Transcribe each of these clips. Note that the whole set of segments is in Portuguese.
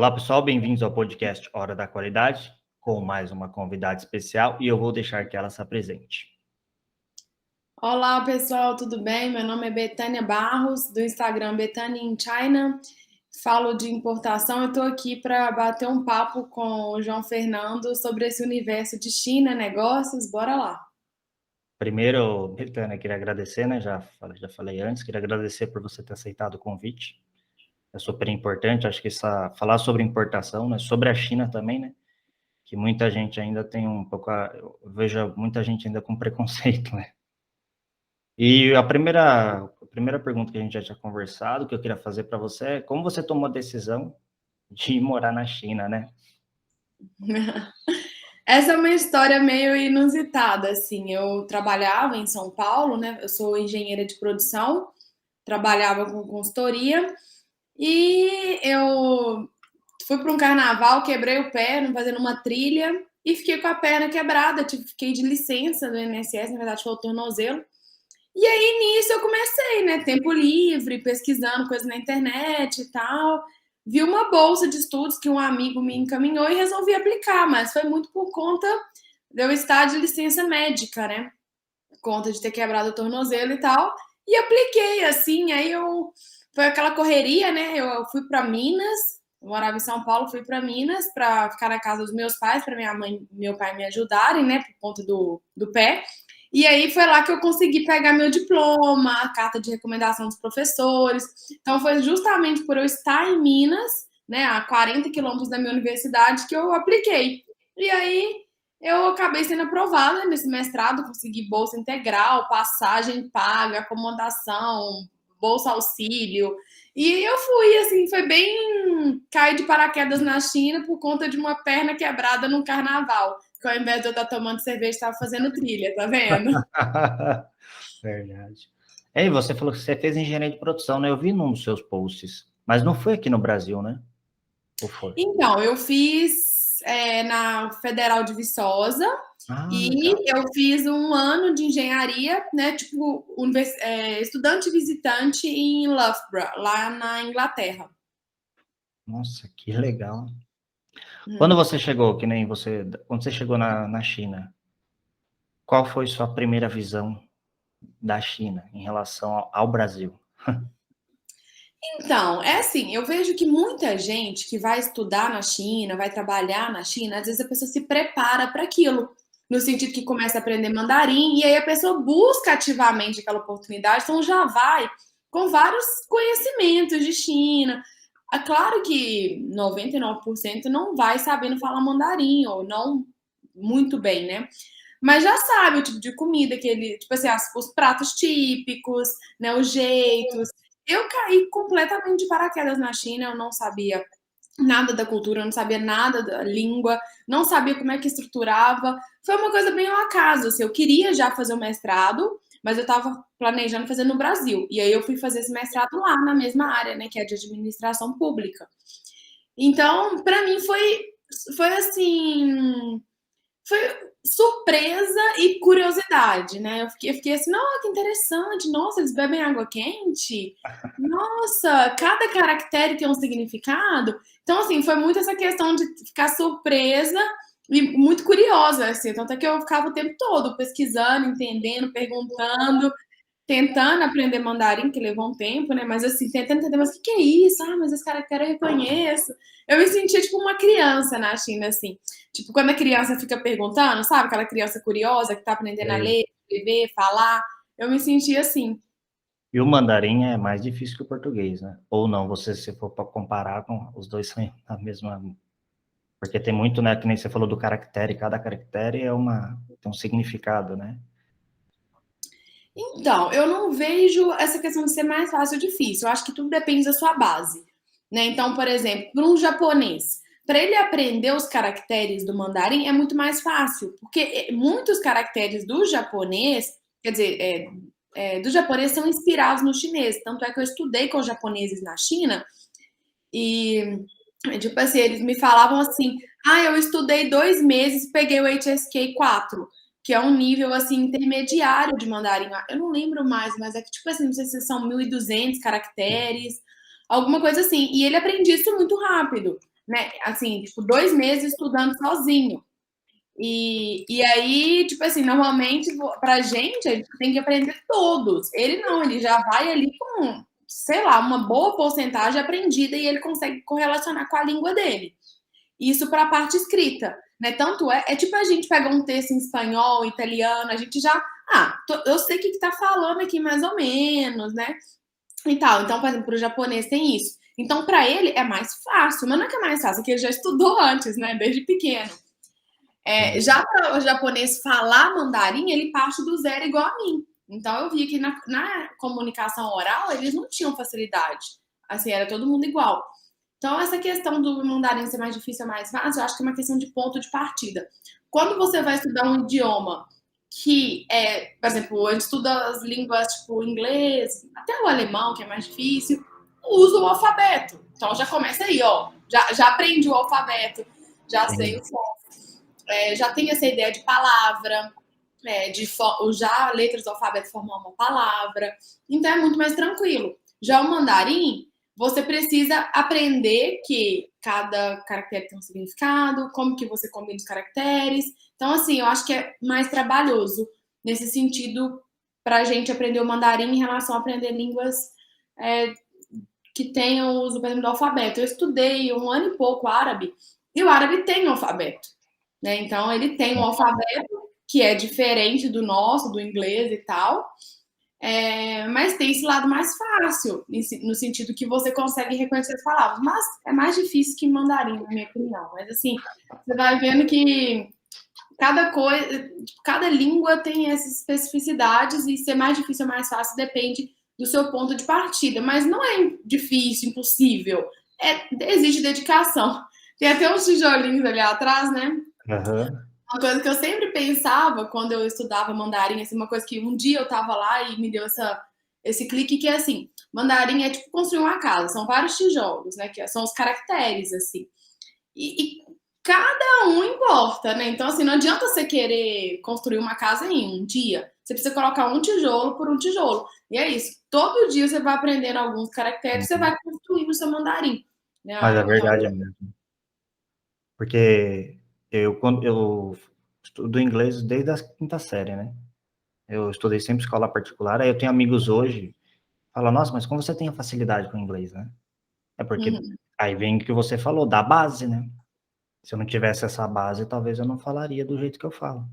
Olá, pessoal, bem-vindos ao podcast Hora da Qualidade, com mais uma convidada especial, e eu vou deixar que ela se apresente. Olá, pessoal, tudo bem? Meu nome é Betânia Barros, do Instagram Betânia in China. Falo de importação. Eu estou aqui para bater um papo com o João Fernando sobre esse universo de China, negócios. Bora lá. Primeiro, Betânia, queria agradecer, né? Já falei antes, queria agradecer por você ter aceitado o convite. É super importante, acho que falar sobre importação, né? Sobre a China também, né? Que muita gente ainda tem um pouco, eu vejo muita gente ainda com preconceito, né? E a primeira pergunta que a gente já tinha conversado, que eu queria fazer para você é como você tomou a decisão de ir morar na China, né? Essa é uma história meio inusitada, assim. Eu trabalhava em São Paulo, né? Eu sou engenheira de produção, trabalhava com consultoria e eu fui para um carnaval, quebrei o pé fazendo uma trilha e fiquei com a perna quebrada. Fiquei de licença do INSS, na verdade foi o tornozelo. E aí nisso eu comecei, né? Tempo livre, pesquisando coisas na internet e tal. Vi uma bolsa de estudos que um amigo me encaminhou e resolvi aplicar, mas foi muito por conta de eu estar de licença médica, né? Por conta de ter quebrado o tornozelo e tal. E apliquei, assim, aí eu. Foi aquela correria, né? Eu fui para Minas, eu morava em São Paulo, fui para Minas para ficar na casa dos meus pais, para minha mãe e meu pai me ajudarem, né? Por conta do pé. E aí foi lá que eu consegui pegar meu diploma, a carta de recomendação dos professores. Então foi justamente por eu estar em Minas, né, a 40 quilômetros da minha universidade, que eu apliquei. E aí eu acabei sendo aprovada nesse mestrado, consegui bolsa integral, passagem paga, acomodação, bolsa auxílio. E eu fui, assim, foi bem cair de paraquedas na China por conta de uma perna quebrada no carnaval. Que ao invés de eu estar tomando cerveja, estava fazendo trilha, tá vendo? Verdade. E você falou que você fez engenharia de produção, né? Eu vi num dos seus posts, mas não foi aqui no Brasil, né? Ou foi? Então, eu fiz na Federal de Viçosa Ah, legal. e eu fiz um ano de engenharia, né? Tipo, estudante visitante em Loughborough, lá na Inglaterra. Nossa, que legal. Quando você chegou, quando você chegou na China, qual foi sua primeira visão da China em relação ao Brasil? Então, é assim, eu vejo que muita gente que vai estudar na China, vai trabalhar na China, às vezes a pessoa se prepara para aquilo, no sentido que começa a aprender mandarim, e aí a pessoa busca ativamente aquela oportunidade, então já vai com vários conhecimentos de China. É claro que 99% não vai sabendo falar mandarim, ou não muito bem, né? Mas já sabe o tipo de comida que ele, tipo assim, os pratos típicos, né, os jeitos. Eu caí completamente de paraquedas na China, eu não sabia nada da cultura, eu não sabia nada da língua, não sabia como é que estruturava. Foi uma coisa bem ao acaso, assim, eu queria já fazer o mestrado, mas eu estava planejando fazer no Brasil. E aí eu fui fazer esse mestrado lá na mesma área, né, que é de administração pública. Então, para mim foi assim, foi surpresa e curiosidade, né? Eu fiquei assim, nossa, que interessante, nossa, eles bebem água quente? Nossa, cada caractere tem um significado. Então, assim, foi muito essa questão de ficar surpresa e muito curiosa, assim. Tanto é que eu ficava o tempo todo pesquisando, entendendo, perguntando, tentando aprender mandarim, que levou um tempo, né? Mas assim, tentando entender, mas o que é isso? Ah, mas esse caractere eu reconheço. Eu me sentia tipo uma criança na China, assim. Tipo, quando a criança fica perguntando, sabe? Aquela criança curiosa que tá aprendendo a ler, escrever, falar. Eu me sentia assim. E o mandarim é mais difícil que o português, né? Ou não, se for para comparar com os dois são a mesma, porque tem muito, né, que nem você falou do caractere, cada caractere tem um significado, né? Então, eu não vejo essa questão de ser mais fácil ou difícil. Eu acho que tudo depende da sua base, né? Então, por exemplo, para um japonês, para ele aprender os caracteres do mandarim é muito mais fácil, porque muitos caracteres do japonês, quer dizer, do japonês são inspirados no chinês. Tanto é que eu estudei com japoneses na China e, tipo assim, eles me falavam assim: ah, eu estudei 2 meses e peguei o HSK 4, que é um nível, assim, intermediário de mandarim. Eu não lembro mais, mas é que, tipo assim, não sei se são 1.200 caracteres, alguma coisa assim. E ele aprendia isso muito rápido. né? Assim, tipo, 2 meses estudando sozinho. E aí, tipo assim, normalmente pra gente, a gente tem que aprender todos. Ele não, ele já vai ali com, sei lá, uma boa porcentagem aprendida e ele consegue correlacionar com a língua dele. Isso para a parte escrita, né? Tanto é tipo a gente pega um texto em espanhol, italiano, a gente já, eu sei o que tá falando aqui mais ou menos, né? E tal. Então, por exemplo, para o japonês tem isso. Então, para ele é mais fácil, mas não é que é mais fácil, é que ele já estudou antes, né? Desde pequeno. Já para o japonês falar mandarim, ele parte do zero igual a mim. Então, eu vi que na comunicação oral, eles não tinham facilidade. Assim, era todo mundo igual. Então, essa questão do mandarim ser mais difícil ou mais fácil, eu acho que é uma questão de ponto de partida. Quando você vai estudar um idioma que é, por exemplo, a gente estuda as línguas tipo inglês, até o alemão, que é mais difícil, usa o alfabeto. Então já começa aí, ó. Já aprendi o alfabeto, já sei o som. Já tem essa ideia de palavra, de já letras do alfabeto formar uma palavra. Então é muito mais tranquilo. Já o mandarim, você precisa aprender que cada caractere tem um significado, como que você combina os caracteres. Então, assim, eu acho que é mais trabalhoso nesse sentido para a gente aprender o mandarim em relação a aprender línguas que tenham o uso, por exemplo, do alfabeto. Eu estudei 1 ano e pouco árabe, e o árabe tem um alfabeto, né? Então, ele tem um alfabeto que é diferente do nosso, do inglês e tal, mas tem esse lado mais fácil, no sentido que você consegue reconhecer as palavras. Mas é mais difícil que mandarim, na minha opinião. Mas, assim, você vai vendo que cada coisa, cada língua tem essas especificidades e ser mais difícil ou mais fácil depende do seu ponto de partida. Mas não é difícil, impossível. Exige dedicação. Tem até uns tijolinhos ali atrás, né? Uhum. Uma coisa que eu sempre pensava quando eu estudava mandarim, assim, uma coisa que um dia eu tava lá e me deu esse clique, que é assim, mandarim é tipo construir uma casa, são vários tijolos, né, que são os caracteres, assim, e cada um importa, né, então assim, não adianta você querer construir uma casa em um dia, você precisa colocar um tijolo por um tijolo, e é isso, todo dia você vai aprendendo alguns caracteres, você vai construindo o seu mandarim, né, Mas é então... verdade mesmo. Porque quando eu estudo inglês desde a quinta série, né? Eu estudei sempre escola particular, aí eu tenho amigos hoje, falam, nossa, mas como você tem facilidade com o inglês, né? É porque Uhum. aí vem o que você falou, da base, né? Se eu não tivesse essa base, talvez eu não falaria do jeito que eu falo.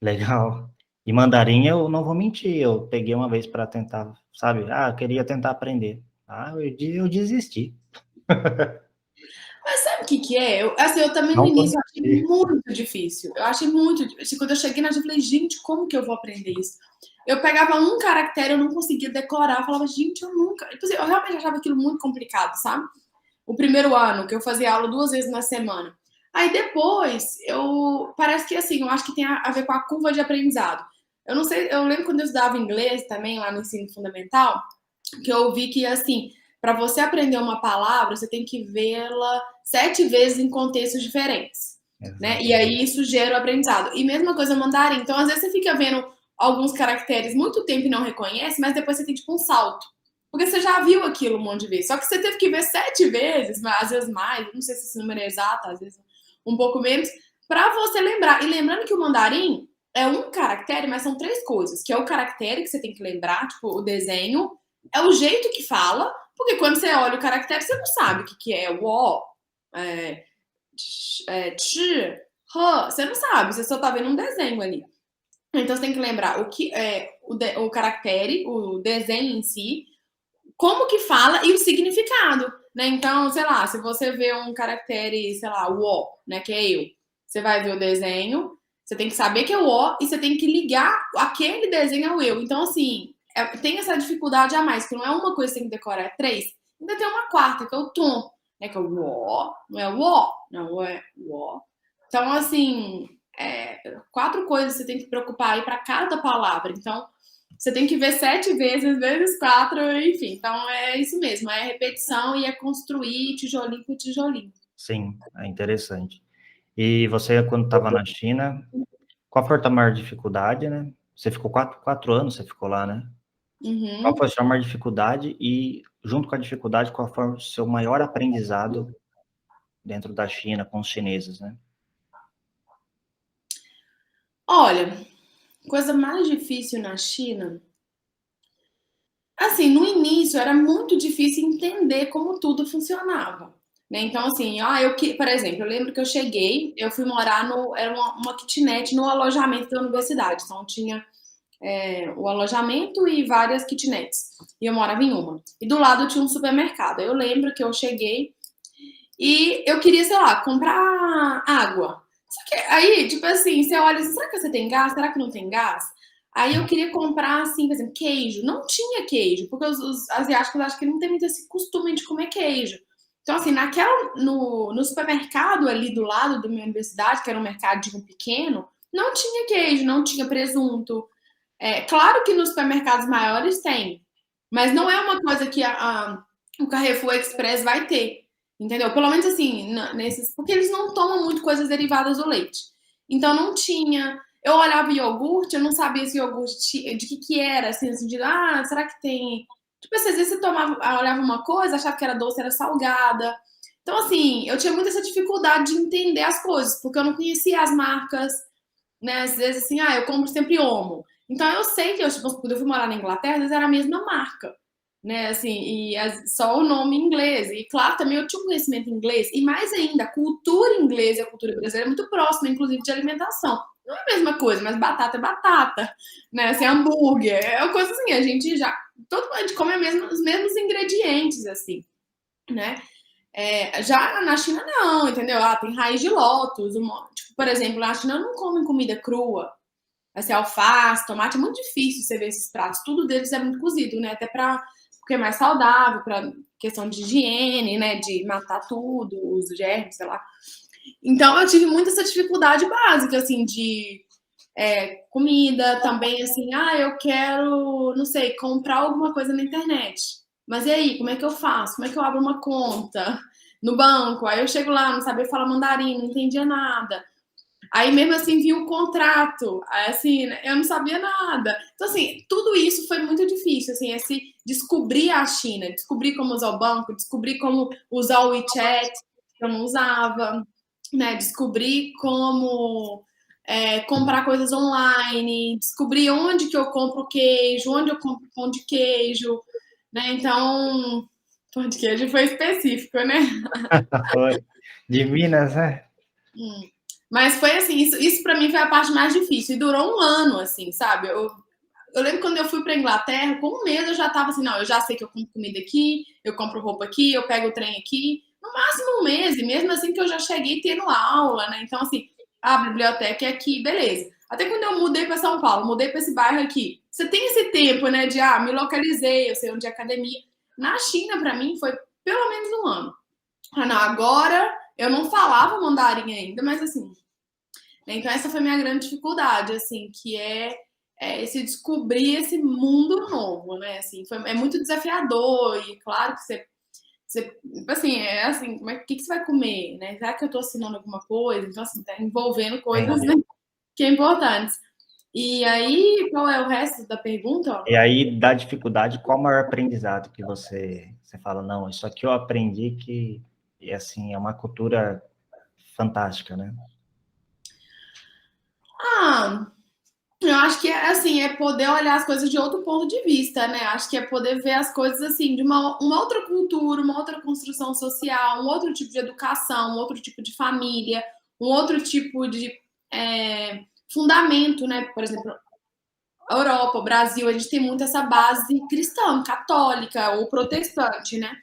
Legal. E mandarim, eu não vou mentir, eu peguei uma vez para tentar, sabe? Eu queria tentar aprender. Eu desisti. Mas sabe o que que é? Eu também no Não vou início eu achei mentir. muito difícil. Eu achei muito difícil. Quando eu cheguei na eu falei, gente, como que eu vou aprender isso? Eu pegava um caractere, eu não conseguia decorar. Eu falava, gente, eu nunca. Tipo assim, eu realmente achava aquilo muito complicado, sabe? O primeiro ano, que eu fazia aula 2 vezes na semana. Aí depois, parece que assim, eu acho que tem a ver com a curva de aprendizado. Eu não sei, eu lembro quando eu estudava inglês também, lá no ensino fundamental, que eu vi que, assim, para você aprender uma palavra, você tem que vê-la 7 vezes em contextos diferentes, né? E Exatamente. aí isso gera o aprendizado. E mesma coisa mandarim. Então, às vezes você fica vendo alguns caracteres muito tempo e não reconhece, mas depois você tem tipo um salto. Porque você já viu aquilo um monte de vezes. Só que você teve que ver 7 vezes, mas às vezes mais, não sei se esse número é exato, às vezes um pouco menos, para você lembrar. E lembrando que o mandarim é um caractere, mas são 3 coisas, que é o caractere que você tem que lembrar, tipo o desenho, é o jeito que fala, porque quando você olha o caractere, você não sabe o que é o, você não sabe, você só tá vendo um desenho ali. Então você tem que lembrar o que é o caractere, o desenho em si, como que fala e o significado, né? Então, sei lá, se você vê um caractere, sei lá, o O, né, que é eu, você vai ver o desenho, você tem que saber que é o O e você tem que ligar aquele desenho ao eu. Então, assim, tem essa dificuldade a mais, que não é uma coisa que você tem que decorar, é 3. Ainda tem uma quarta, que é o tom, né, que é o O, não é o O, não é o O. Então, assim, 4 coisas você tem que preocupar aí para cada palavra. Então, você tem que ver 7 vezes, vezes 4, enfim. Então é isso mesmo, é repetição e é construir tijolinho por tijolinho. Sim, é interessante. E você, quando estava na China, qual foi a tua maior dificuldade, né? Você ficou 4 anos, você ficou lá, né? Qual foi Uhum. a sua maior dificuldade e, junto com a dificuldade, qual foi o seu maior aprendizado dentro da China com os chineses, né? Olha, coisa mais difícil na China, assim, no início era muito difícil entender como tudo funcionava, né? Então, assim, por exemplo, eu lembro que eu fui morar era uma kitnet no alojamento da universidade, então tinha o alojamento e várias kitnets, e eu morava em uma. E do lado tinha um supermercado. Eu lembro que eu cheguei e eu queria, sei lá, comprar água. Só que aí, tipo assim, você olha assim, será que você tem gás? Será que não tem gás? Aí eu queria comprar, assim, por exemplo, queijo. Não tinha queijo, porque os asiáticos acho que não tem muito esse costume de comer queijo. Então, assim, no supermercado ali do lado da minha universidade, que era um mercadinho pequeno, não tinha queijo, não tinha presunto. Claro que nos supermercados maiores tem, mas não é uma coisa que o Carrefour Express vai ter. Entendeu? Pelo menos assim, nesses. Porque eles não tomam muito coisas derivadas do leite. Então não tinha. Eu olhava iogurte, eu não sabia se iogurte de que era, assim, no sentido, será que tem. Tipo assim, às vezes você olhava uma coisa, achava que era doce, era salgada. Então, assim, eu tinha muita essa dificuldade de entender as coisas, porque eu não conhecia as marcas, né? Às vezes, assim, eu compro sempre Omo. Então, eu sei que quando eu fui morar na Inglaterra, às vezes era a mesma marca, né? Assim, só o nome em inglês. E claro, também eu tinha um conhecimento em inglês. E mais ainda, a cultura inglesa e a cultura brasileira é muito próxima, inclusive de alimentação. Não é a mesma coisa, mas batata é batata, né? Assim, hambúrguer, é uma coisa assim, a gente já. Todo mundo come os mesmos ingredientes, assim, né? Já na China não, entendeu? Tem raiz de lótus. Tipo, por exemplo, na China não comem comida crua. Assim, alface, tomate, é muito difícil você ver esses pratos. Tudo deles é muito cozido, né? Até porque é mais saudável, para questão de higiene, né? De matar tudo, os germes, sei lá. Então eu tive muita essa dificuldade básica, assim, de comida, também assim, eu quero, não sei, comprar alguma coisa na internet. Mas e aí, como é que eu faço? Como é que eu abro uma conta no banco? Aí eu chego lá, não sabia falar mandarim, não entendia nada. Aí mesmo assim vi o contrato, aí, assim, eu não sabia nada. Então assim, tudo isso foi muito difícil, assim, esse descobrir a China, descobrir como usar o banco, descobrir como usar o WeChat, que eu não usava, né? Descobrir como comprar coisas online, descobrir onde que eu compro queijo, onde eu compro pão de queijo, né? Então, pão de queijo foi específico, né? Foi. De Minas, né? Mas foi assim, isso para mim foi a parte mais difícil. E durou um ano, assim, sabe? Eu lembro quando eu fui para Inglaterra, com um mês eu já tava assim, não, eu já sei que eu compro comida aqui, eu compro roupa aqui, eu pego o trem aqui. No máximo um mês, e mesmo assim que eu já cheguei tendo aula, né? Então, assim, a biblioteca é aqui, beleza. Até quando eu mudei para São Paulo, mudei para esse bairro aqui. Você tem esse tempo, né, de, me localizei, eu sei onde é academia. Na China, para mim, foi pelo menos um ano. Não, agora eu não falava mandarim ainda, mas assim, então essa foi a minha grande dificuldade, assim, que esse descobrir esse mundo novo, né? Assim, é muito desafiador e claro que assim, como o que você vai comer, né? Será que eu tô assinando alguma coisa? Então, assim, tá envolvendo coisas, né, Entendi. que é importantes. E aí, qual é o resto da pergunta? E aí, da dificuldade, qual o maior aprendizado que você fala, não, isso aqui eu aprendi que, e assim, é uma cultura fantástica, né? Ah, eu acho que assim, é poder olhar as coisas de outro ponto de vista, né? Acho que é poder ver as coisas assim, de uma outra cultura, uma outra construção social, um outro tipo de educação, um outro tipo de família, um outro tipo de fundamento, né? Por exemplo, a Europa, o Brasil, a gente tem muito essa base cristã, católica ou protestante, né?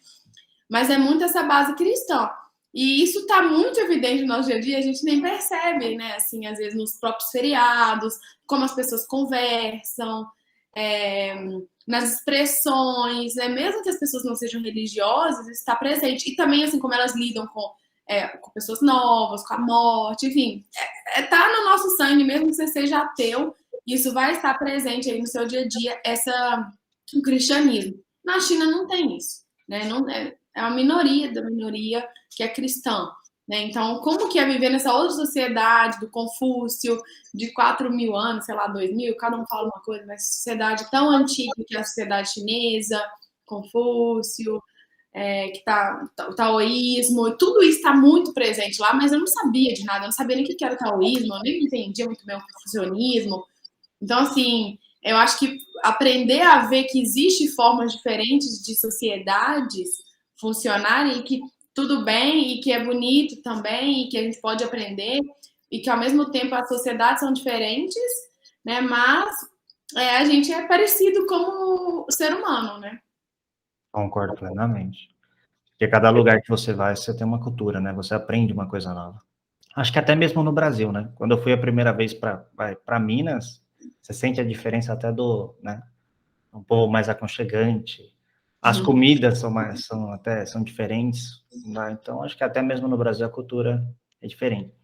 Mas é muito essa base cristã. E isso está muito evidente no nosso dia a dia, a gente nem percebe, né? Assim, às vezes nos próprios feriados, como as pessoas conversam, nas expressões, né? Mesmo que as pessoas não sejam religiosas, está presente. E também, assim, como elas lidam com pessoas novas, com a morte, enfim. Tá no nosso sangue, mesmo que você seja ateu, isso vai estar presente aí no seu dia a dia, o cristianismo. Na China não tem isso, né? Não, é uma minoria da minoria que é cristã. Né? Então, como que é viver nessa outra sociedade do Confúcio, de 4.000 anos, sei lá, 2.000, cada um fala uma coisa, mas sociedade tão antiga que é a sociedade chinesa, Confúcio, que o taoísmo, tudo isso está muito presente lá, mas eu não sabia de nada, eu não sabia nem o que era o taoísmo, eu nem entendia muito bem o confucionismo. Então, assim, eu acho que aprender a ver que existem formas diferentes de sociedades funcionarem e que tudo bem e que é bonito também e que a gente pode aprender e que ao mesmo tempo as sociedades são diferentes, né? Mas a gente é parecido como ser humano, né? Concordo plenamente. Porque cada lugar que você vai, você tem uma cultura, né? Você aprende uma coisa nova. Acho que até mesmo no Brasil, né? Quando eu fui a primeira vez para Minas, você sente a diferença até né? Um povo mais aconchegante. As comidas são diferentes, né? Então acho que até mesmo no Brasil a cultura é diferente.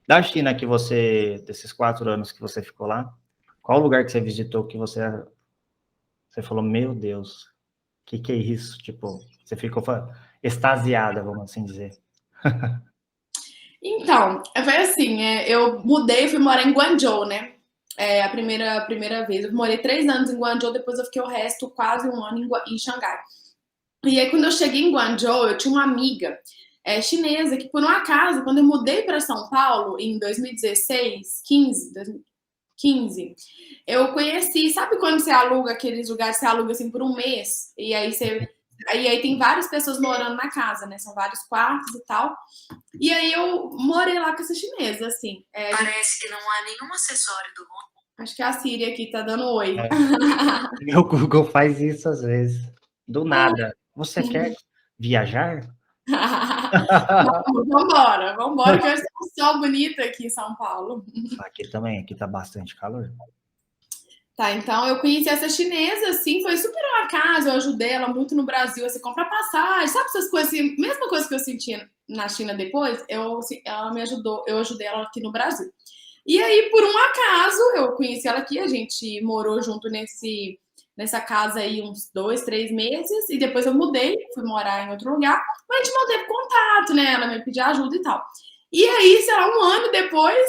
Da China desses 4 anos que você ficou lá, qual lugar que você visitou que você falou, meu Deus, que é isso? Tipo, você ficou extasiada, vamos assim dizer. Então, foi assim, eu mudei, fui morar em Guangzhou, né? A primeira vez. Eu morei 3 anos em Guangzhou, depois eu fiquei o resto, quase um ano em Xangai. E aí, quando eu cheguei em Guangzhou, eu tinha uma amiga chinesa que, por um acaso, quando eu mudei para São Paulo, em 2016, 2015, eu conheci, sabe quando você aluga aqueles lugares, você aluga assim por um mês, e aí tem várias pessoas morando na casa, né? São vários quartos e tal. E aí eu morei lá com essa chinesa, assim. Parece que não há nenhum acessório do mundo. Acho que a Siri aqui tá dando oi. Meu Google faz isso às vezes. Do nada. Você quer viajar? Vambora, que hoje tem um sol bonito aqui em São Paulo. Aqui também, aqui tá bastante calor. Tá, então eu conheci essa chinesa, assim, foi super um acaso, eu ajudei ela muito no Brasil, assim, comprar passagem, sabe essas coisas, assim, mesma coisa que eu sentia na China depois, ela me ajudou, eu ajudei ela aqui no Brasil. E aí, por um acaso, eu conheci ela aqui, a gente morou junto nessa casa aí uns 2, 3 meses, e depois eu mudei, fui morar em outro lugar, mas a gente manteve contato, né? Ela me pediu ajuda e tal. E aí, sei lá, um ano depois,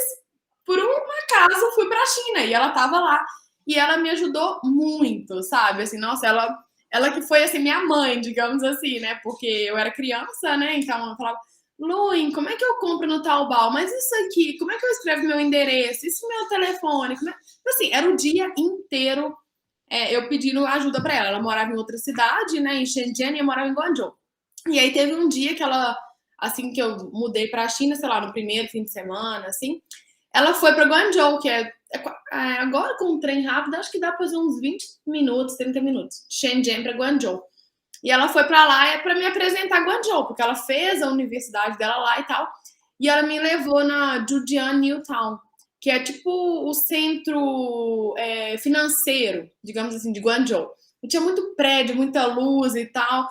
por um acaso, fui pra China, e ela tava lá. E ela me ajudou muito, sabe? Assim, nossa, ela que foi, assim, minha mãe, digamos assim, né? Porque eu era criança, né? Então, ela falava, Luin, como é que eu compro no Taobao? Mas isso aqui, como é que eu escrevo meu endereço? Isso meu telefone? Assim, era o dia inteiro eu pedindo ajuda para ela. Ela morava em outra cidade, né, em Shenzhen, e eu morava em Guangzhou. E aí teve um dia que ela, assim que eu mudei para a China, sei lá, no primeiro fim de semana, assim, ela foi para Guangzhou, que agora com um trem rápido, acho que dá para fazer uns 20 minutos, 30 minutos, de Shenzhen para Guangzhou. E ela foi para lá para me apresentar Guangzhou, porque ela fez a universidade dela lá e tal. E ela me levou na Jiujian New Town, que é tipo o centro financeiro, digamos assim, de Guangzhou. E tinha muito prédio, muita luz e tal.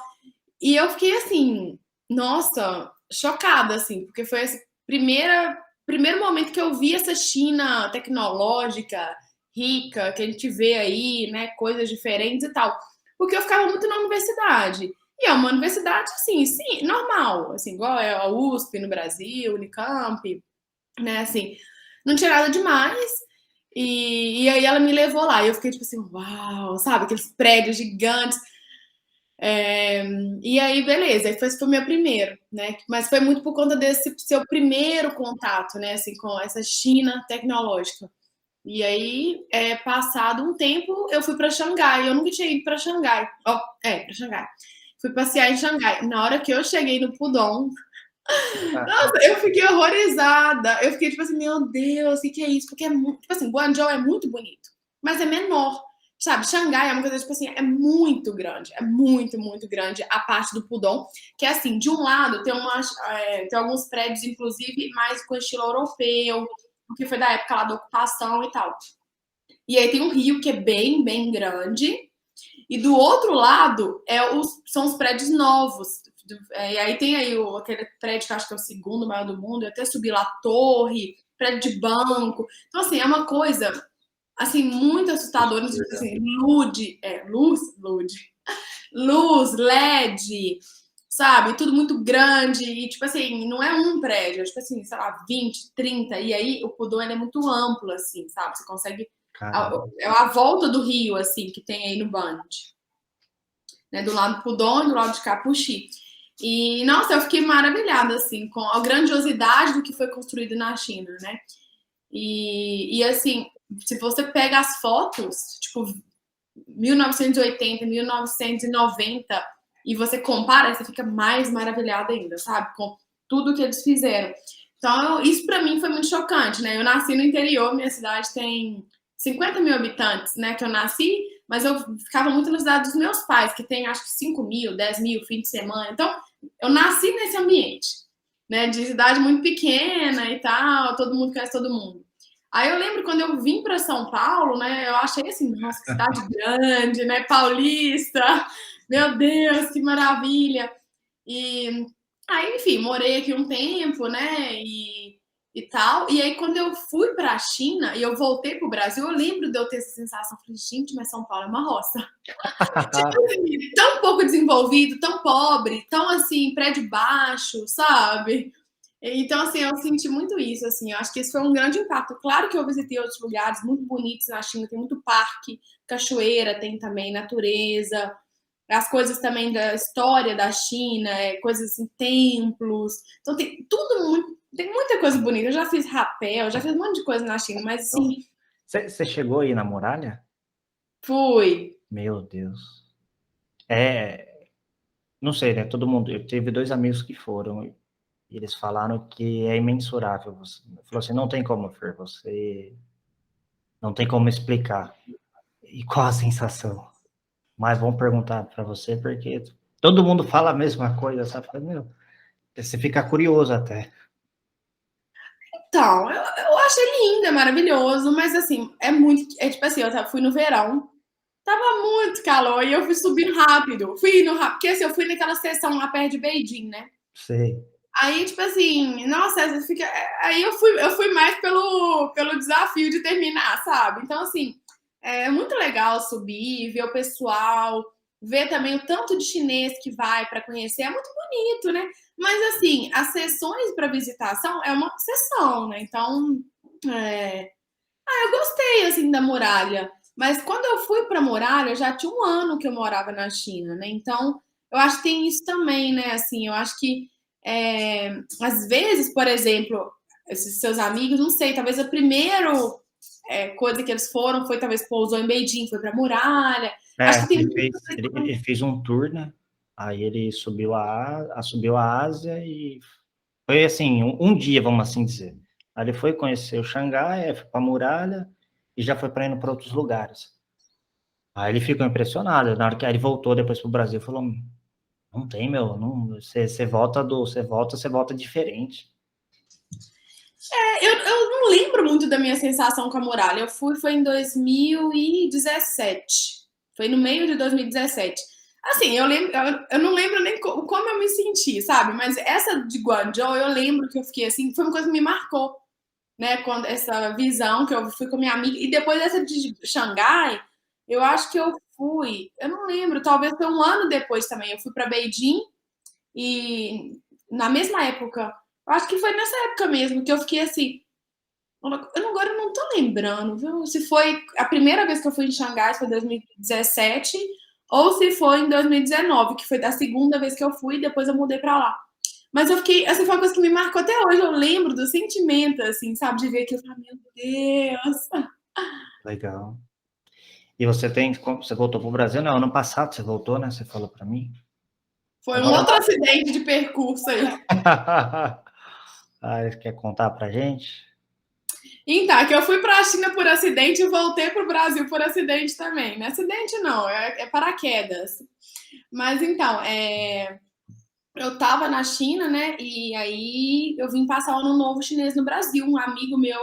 E eu fiquei assim, nossa, chocada, assim, porque foi esse primeiro momento que eu vi essa China tecnológica, rica, que a gente vê aí, né, coisas diferentes e tal. Porque eu ficava muito na universidade. E é uma universidade, assim, sim, normal, assim, igual é a USP no Brasil, Unicamp, né, assim, não tinha nada demais. E aí ela me levou lá. E eu fiquei tipo assim, uau, sabe? Aqueles prédios gigantes. E aí, beleza. Esse foi o meu primeiro, né? Mas foi muito por conta desse seu primeiro contato, né? Assim, com essa China tecnológica. E aí, passado um tempo, eu fui para Xangai. Eu nunca tinha ido para Xangai. Para Xangai. Fui passear em Xangai. Na hora que eu cheguei no Pudong, nossa, eu fiquei horrorizada. Eu fiquei tipo assim, meu Deus, o que é isso? Porque é muito. Tipo assim, Guangzhou é muito bonito, mas é menor. Sabe, Xangai é uma coisa, tipo assim, é muito grande. É muito, muito grande a parte do Pudong. Que é assim, de um lado tem alguns prédios, inclusive, mais com estilo europeu, porque foi da época lá da ocupação e tal. E aí tem um rio que é bem, bem grande. E do outro lado são os prédios novos. E aí tem aí aquele prédio que eu acho que é o segundo maior do mundo. Eu até subi lá, torre, prédio de banco. Então, assim, é uma coisa assim, muito assustadora. Assim, luz, LED, sabe? Tudo muito grande. E, tipo assim, não é um prédio, é tipo assim, sei lá, 20, 30. E aí o Pudong é muito amplo, assim, sabe? Você consegue. É a volta do rio, assim, que tem aí no Band. né? Do lado Pudong e do lado de cá Puxi. E, nossa, eu fiquei maravilhada, assim, com a grandiosidade do que foi construído na China, né? E assim, se você pega as fotos, tipo, 1980, 1990, e você compara, você fica mais maravilhada ainda, sabe? Com tudo que eles fizeram. Então, isso para mim foi muito chocante, né? Eu nasci no interior, minha cidade tem 50 mil habitantes, né? Que eu nasci, mas eu ficava muito na cidade dos meus pais, que tem acho que 5 mil, 10 mil fim de semana. Então, eu nasci nesse ambiente, né? De cidade muito pequena e tal, todo mundo conhece todo mundo. Aí eu lembro quando eu vim para São Paulo, né? Eu achei assim, nossa, que cidade grande, né? Paulista, meu Deus, que maravilha. E aí, enfim, morei aqui um tempo, né? E tal. E aí, quando eu fui para a China e eu voltei para o Brasil, eu lembro de eu ter essa sensação, falei, gente, mas São Paulo é uma roça. Tipo assim, tão pouco desenvolvido, tão pobre, tão assim, prédio baixo, sabe? Então, assim, eu senti muito isso, assim, eu acho que isso foi um grande impacto. Claro que eu visitei outros lugares muito bonitos na China, tem muito parque, cachoeira, tem também natureza, as coisas também da história da China, coisas assim, templos. Então tem tudo muito, tem muita coisa bonita. Eu já fiz rapel, já fiz um monte de coisa na China, mas assim. Você chegou aí na muralha? Fui. Meu Deus. Não sei, né? Todo mundo. Eu tive 2 amigos que foram e eles falaram que é imensurável. Você falou assim, não tem como, Fer, você não tem como explicar. E qual a sensação? Mas vamos perguntar para você, porque todo mundo fala a mesma coisa, sabe? Meu, você fica curioso até. Então, eu achei lindo, é maravilhoso, mas assim, é muito. É tipo assim, eu fui no verão, tava muito calor e eu fui subindo rápido. Fui no rápido, porque assim, eu fui naquela sessão lá perto de Beijing, né? Sei. Aí, tipo assim, nossa, fica. Aí eu fui mais pelo desafio de terminar, sabe? Então, assim, é muito legal subir, ver o pessoal, ver também o tanto de chinês que vai para conhecer, é muito bonito, né? Mas, assim, as sessões para visitação é uma sessão, né? Então, é... eu gostei, assim, da muralha. Mas quando eu fui para a muralha, já tinha um ano que eu morava na China, né? Então, eu acho que tem isso também, né? Assim, eu acho que às vezes, por exemplo, esses seus amigos, não sei, talvez a primeira coisa que eles foram foi talvez pousou em Beijing, foi para a muralha. Acho que tem Ele fez um tour, né? Aí ele subiu a Ásia e foi assim, um dia, vamos assim dizer. Aí ele foi conhecer o Xangai, foi para a muralha e já foi para indo para outros lugares. Aí ele ficou impressionado. Na hora que ele voltou depois para o Brasil, falou: não tem, meu, não, você volta diferente. eu não lembro muito da minha sensação com a muralha. Foi em 2017. Foi no meio de 2017. Assim, eu não lembro nem como eu me senti, sabe? Mas essa de Guangzhou, eu lembro que eu fiquei assim, foi uma coisa que me marcou, né? Quando essa visão que eu fui com minha amiga. E depois dessa de Xangai, eu acho que eu fui, eu não lembro, talvez foi um ano depois também. Eu fui para Beijing e na mesma época, eu acho que foi nessa época mesmo que eu fiquei assim. Agora eu não tô lembrando, viu? Se foi a primeira vez que eu fui em Xangai, foi em 2017, ou se foi em 2019, que foi a segunda vez que eu fui, e depois eu mudei pra lá. Mas eu fiquei, essa foi uma coisa que me marcou até hoje. Eu lembro do sentimento, assim, sabe? De ver aquilo e falar, meu Deus. Legal. E você voltou para o Brasil? Não, ano passado você voltou, né? Você falou para mim. Foi um Agora... outro acidente de percurso aí. Quer contar pra gente? Então, que eu fui para a China por acidente e voltei para o Brasil por acidente também. Não é acidente, não, é paraquedas. Mas então, eu tava na China, né? E aí eu vim passar o ano novo chinês no Brasil. Um amigo meu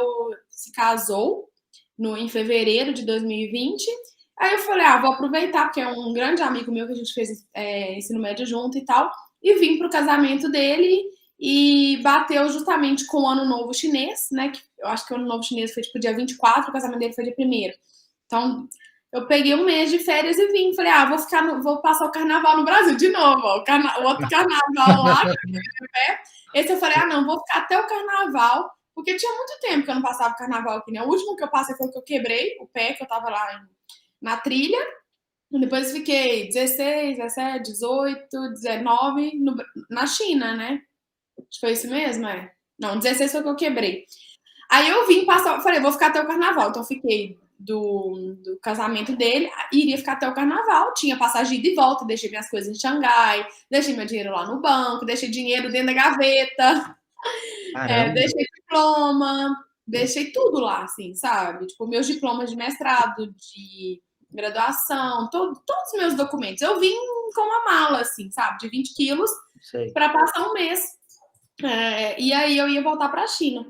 se casou em fevereiro de 2020. Aí eu falei, vou aproveitar, porque é um grande amigo meu que a gente fez ensino médio junto e tal. E vim pro casamento dele e bateu justamente com o ano novo chinês, né? Que eu acho que o ano novo chinês foi tipo dia 24, o casamento dele foi dia 1º. Então, eu peguei um mês de férias e vim. Falei, vou passar o carnaval no Brasil de novo. Ó, o outro carnaval lá, esse eu falei, não, vou ficar até o carnaval, porque tinha muito tempo que eu não passava o carnaval aqui, né? O último que eu passei foi que eu quebrei o pé, que eu tava lá na trilha. Depois fiquei 16, 17, 18, 19 na China, né? Foi isso mesmo, é? Não, 16 foi que eu quebrei. Aí eu vim passar, falei, vou ficar até o carnaval. Então fiquei do casamento dele, iria ficar até o carnaval, tinha passagem de volta, deixei minhas coisas em Xangai, deixei meu dinheiro lá no banco, deixei dinheiro dentro da gaveta, Caramba, deixei diploma, deixei tudo lá, assim, sabe? Tipo, meus diplomas de mestrado, de graduação, todos os meus documentos. Eu vim com uma mala, assim, sabe? De 20 quilos sei. para passar um mês. E aí eu ia voltar para a China.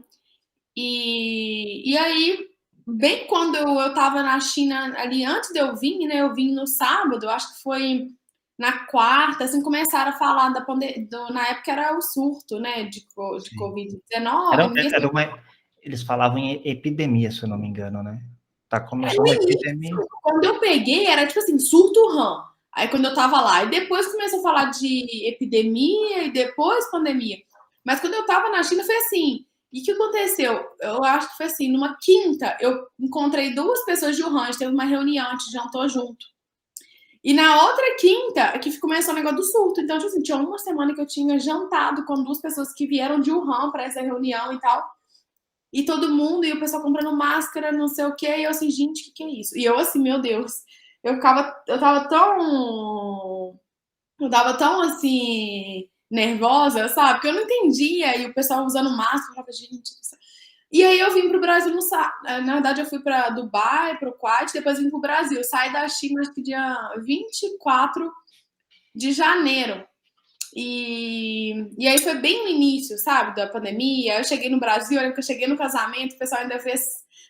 E aí, bem quando eu estava na China, ali antes de eu vir, né? Eu vim no sábado, acho que foi na quarta, assim, começaram a falar da pandemia. Na época era o surto, né? De Sim. Covid-19, ninguém sabia. Eles falavam em epidemia, se eu não me engano, né? Tá começando a epidemia. Quando eu peguei, era tipo assim, surto RAM. Aí quando eu tava lá, e depois começou a falar de epidemia e depois pandemia. Mas quando eu tava na China foi assim. E o que aconteceu? Eu acho que foi assim, numa quinta, eu encontrei duas pessoas de Wuhan, a gente teve uma reunião, a gente jantou junto. E na outra quinta, que começou o negócio do surto. Então, tipo assim, tinha uma semana que eu tinha jantado com duas pessoas que vieram de Wuhan para essa reunião e tal. E todo mundo, e o pessoal comprando máscara, não sei o quê. E eu assim, gente, o que é isso? E eu assim, meu Deus. Eu tava tão assim, nervosa, sabe? Que eu não entendia. E o pessoal usando máscara, eu falava, gente. E aí eu vim pro Brasil no sábado. Na verdade, eu fui para Dubai, pro Kuwait, depois vim pro Brasil. Saí da China, acho que dia 24 de janeiro. E aí foi bem no início, sabe, da pandemia. Eu cheguei no Brasil, eu lembro que eu cheguei no casamento, o pessoal ainda fez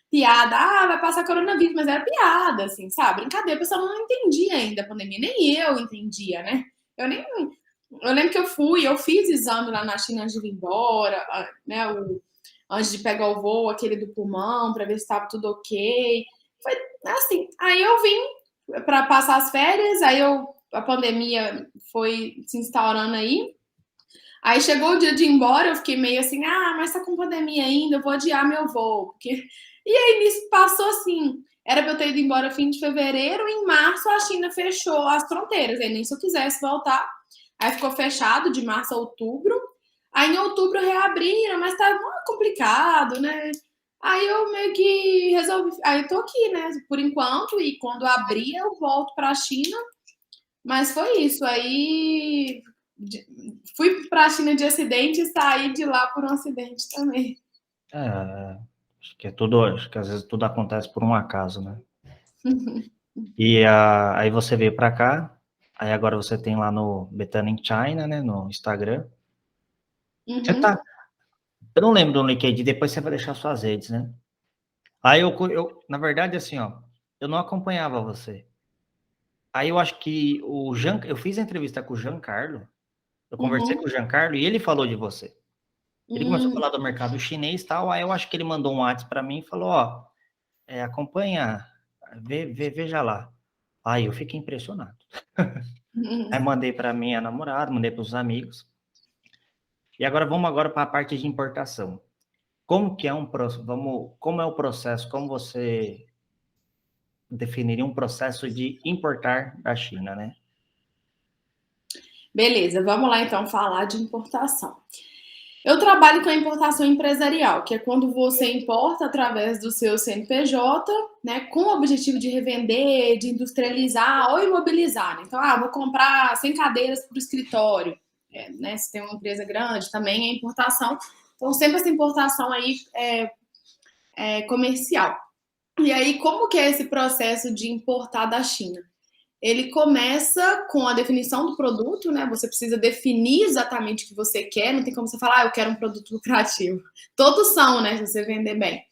piada. Ah, vai passar coronavírus, mas era piada, assim, sabe? Brincadeira, o pessoal não entendia ainda a pandemia, nem eu entendia, né? Eu nem. Eu lembro que eu fiz exame lá na China antes de vir embora, né? Antes de pegar o voo, aquele do pulmão, para ver se estava tudo ok. Foi assim. Aí eu vim para passar as férias, a pandemia foi se instaurando aí. Aí chegou o dia de ir embora, eu fiquei meio assim, mas tá com pandemia ainda, eu vou adiar meu voo. E aí nisso passou assim, era pra eu ter ido embora fim de fevereiro, em março a China fechou as fronteiras, aí nem se eu quisesse voltar. Aí ficou fechado de março a outubro. Aí em outubro reabriram, mas tá muito complicado, né? Aí eu meio que resolvi. Aí eu tô aqui, né? Por enquanto, e quando abrir, eu volto pra China. Mas foi isso. Aí fui para a China de acidente e saí de lá por um acidente também. Acho que às vezes tudo acontece por um acaso, né? E aí você veio para cá, aí agora você tem lá no Betana in China, né, no Instagram. Você tá, eu não lembro do LinkedIn, depois você vai deixar suas redes, né? Aí na verdade, assim, ó, eu não acompanhava você. Aí eu acho que eu fiz a entrevista com o Giancarlo, eu conversei com o Giancarlo e ele falou de você. Ele começou a falar do mercado chinês e tal, aí eu acho que ele mandou um WhatsApp para mim e falou, ó, acompanha, veja lá. Aí eu fiquei impressionado. Aí mandei para minha namorada, mandei para os amigos. E agora vamos para a parte de importação. Como que é como é o processo? Como você definiria um processo de importar da China, né? Beleza, vamos lá então falar de importação. Eu trabalho com a importação empresarial, que é quando você importa através do seu CNPJ, né, com o objetivo de revender, de industrializar ou imobilizar. Então, vou comprar 100 cadeiras para o escritório, né? Se tem uma empresa grande, também é importação. Então, sempre essa importação aí é comercial. E aí, como que é esse processo de importar da China? Ele começa com a definição do produto, né? Você precisa definir exatamente o que você quer, não tem como você falar, eu quero um produto lucrativo. Todos são, né? Se você vender bem.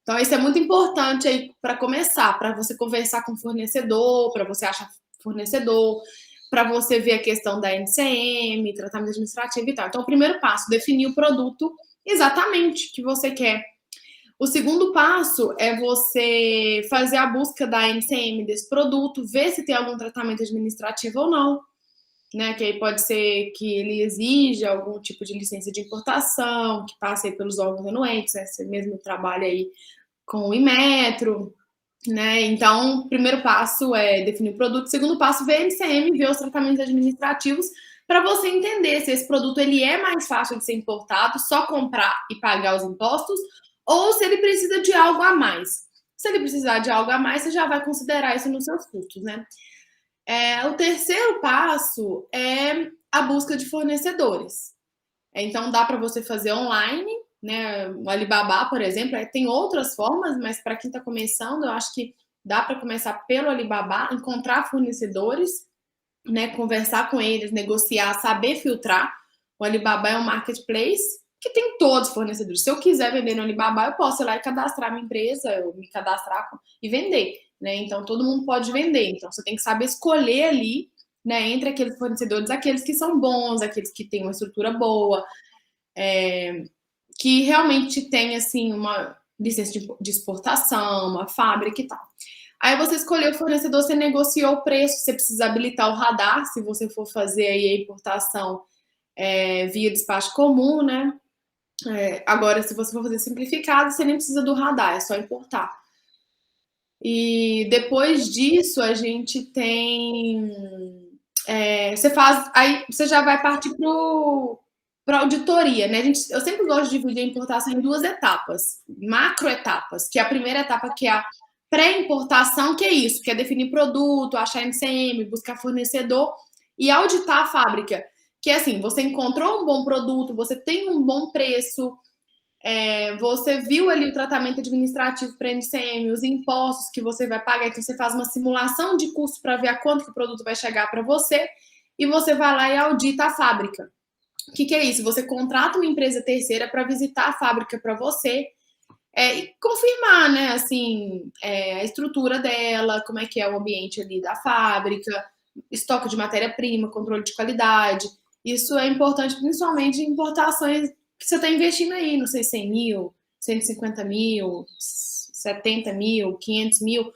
Então, isso é muito importante aí para começar, para você conversar com o fornecedor, para você achar fornecedor, para você ver a questão da NCM, tratamento administrativo e tal. Então, o primeiro passo, definir o produto exatamente que você quer. O segundo passo é você fazer a busca da NCM desse produto, ver se tem algum tratamento administrativo ou não, né? Que aí pode ser que ele exija algum tipo de licença de importação, que passe aí pelos órgãos anuentes, né? Você mesmo trabalha aí com o Inmetro. né? Então, o primeiro passo é definir o produto, o segundo passo, ver MCM, ver os tratamentos administrativos, para você entender se esse produto ele é mais fácil de ser importado, só comprar e pagar os impostos, ou se ele precisa de algo a mais. Se ele precisar de algo a mais, você já vai considerar isso nos seus custos, né? O terceiro passo é a busca de fornecedores. Então, dá para você fazer online, né? O Alibaba, por exemplo, tem outras formas, mas para quem está começando, eu acho que dá para começar pelo Alibaba, encontrar fornecedores, né? Conversar com eles, negociar, saber filtrar. O Alibaba é um marketplace que tem todos os fornecedores. Se eu quiser vender no Alibaba, eu posso ir lá e cadastrar minha empresa, eu me cadastrar e vender, né? Então, todo mundo pode vender. Então, você tem que saber escolher ali, né, entre aqueles fornecedores, aqueles que são bons, aqueles que têm uma estrutura boa, que realmente tem, assim, uma licença de exportação, uma fábrica e tal. Aí você escolheu o fornecedor, você negociou o preço, você precisa habilitar o radar, se você for fazer aí a importação via despacho comum, né? Agora, se você for fazer simplificado, você nem precisa do radar, é só importar. E depois disso, a gente tem... você faz... Aí você já vai partir para auditoria, né? Eu sempre gosto de dividir a importação em duas etapas, macroetapas, que é a primeira etapa, que é a pré-importação, que é isso, que é definir produto, achar MCM, buscar fornecedor e auditar a fábrica, que é assim, você encontrou um bom produto, você tem um bom preço, você viu ali o tratamento administrativo para MCM, os impostos que você vai pagar, então você faz uma simulação de custo para ver a quanto que o produto vai chegar para você, e você vai lá e audita a fábrica. O que é isso? Você contrata uma empresa terceira para visitar a fábrica para você e confirmar, né, assim, a estrutura dela, como é que é o ambiente ali da fábrica, estoque de matéria-prima, controle de qualidade. Isso é importante, principalmente em importações que você está investindo aí, não sei, 100 mil, 150 mil, 70 mil, 500 mil,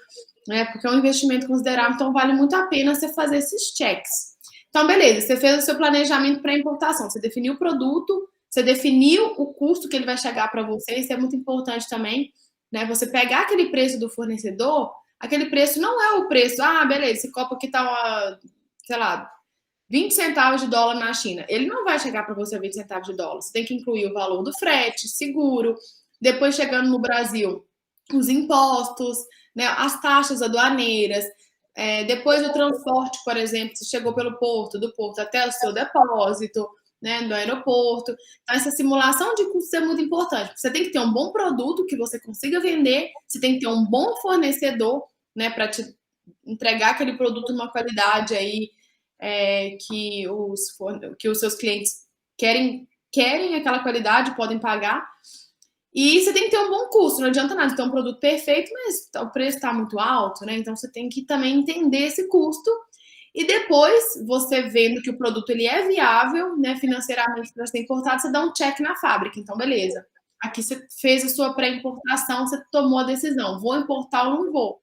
né, porque é um investimento considerável, então vale muito a pena você fazer esses checks. Então, beleza, você fez o seu planejamento para importação, você definiu o produto, você definiu o custo que ele vai chegar para você, isso é muito importante também, né? Você pegar aquele preço do fornecedor, aquele preço não é o preço, beleza, esse copo aqui tá, sei lá, 20 centavos de dólar na China. Ele não vai chegar para você 20 centavos de dólar. Você tem que incluir o valor do frete, seguro, depois chegando no Brasil, os impostos, né, as taxas aduaneiras, depois o transporte, por exemplo, se chegou pelo porto, do porto até o seu depósito, né, do aeroporto. Então, essa simulação de custos é muito importante. Você tem que ter um bom produto que você consiga vender, você tem que ter um bom fornecedor, né, para te entregar aquele produto numa qualidade aí que os seus clientes querem aquela qualidade, podem pagar. E você tem que ter um bom custo, não adianta nada ter um produto perfeito, mas o preço está muito alto, né? Então você tem que também entender esse custo. E depois, você vendo que o produto ele é viável, né, financeiramente para ser importado, você dá um check na fábrica. Então, beleza. Aqui você fez a sua pré-importação, você tomou a decisão, vou importar ou não vou.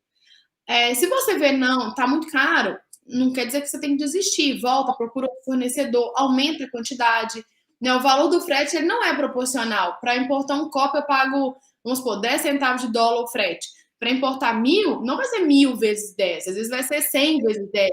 Se você vê, não, está muito caro, não quer dizer que você tem que desistir. Volta, procura um fornecedor, aumenta a quantidade. Né? O valor do frete ele não é proporcional. Para importar um copo, eu pago, vamos supor, 10 centavos de dólar o frete. Para importar 1.000, não vai ser 1.000 vezes 10, às vezes vai ser 100 vezes 10.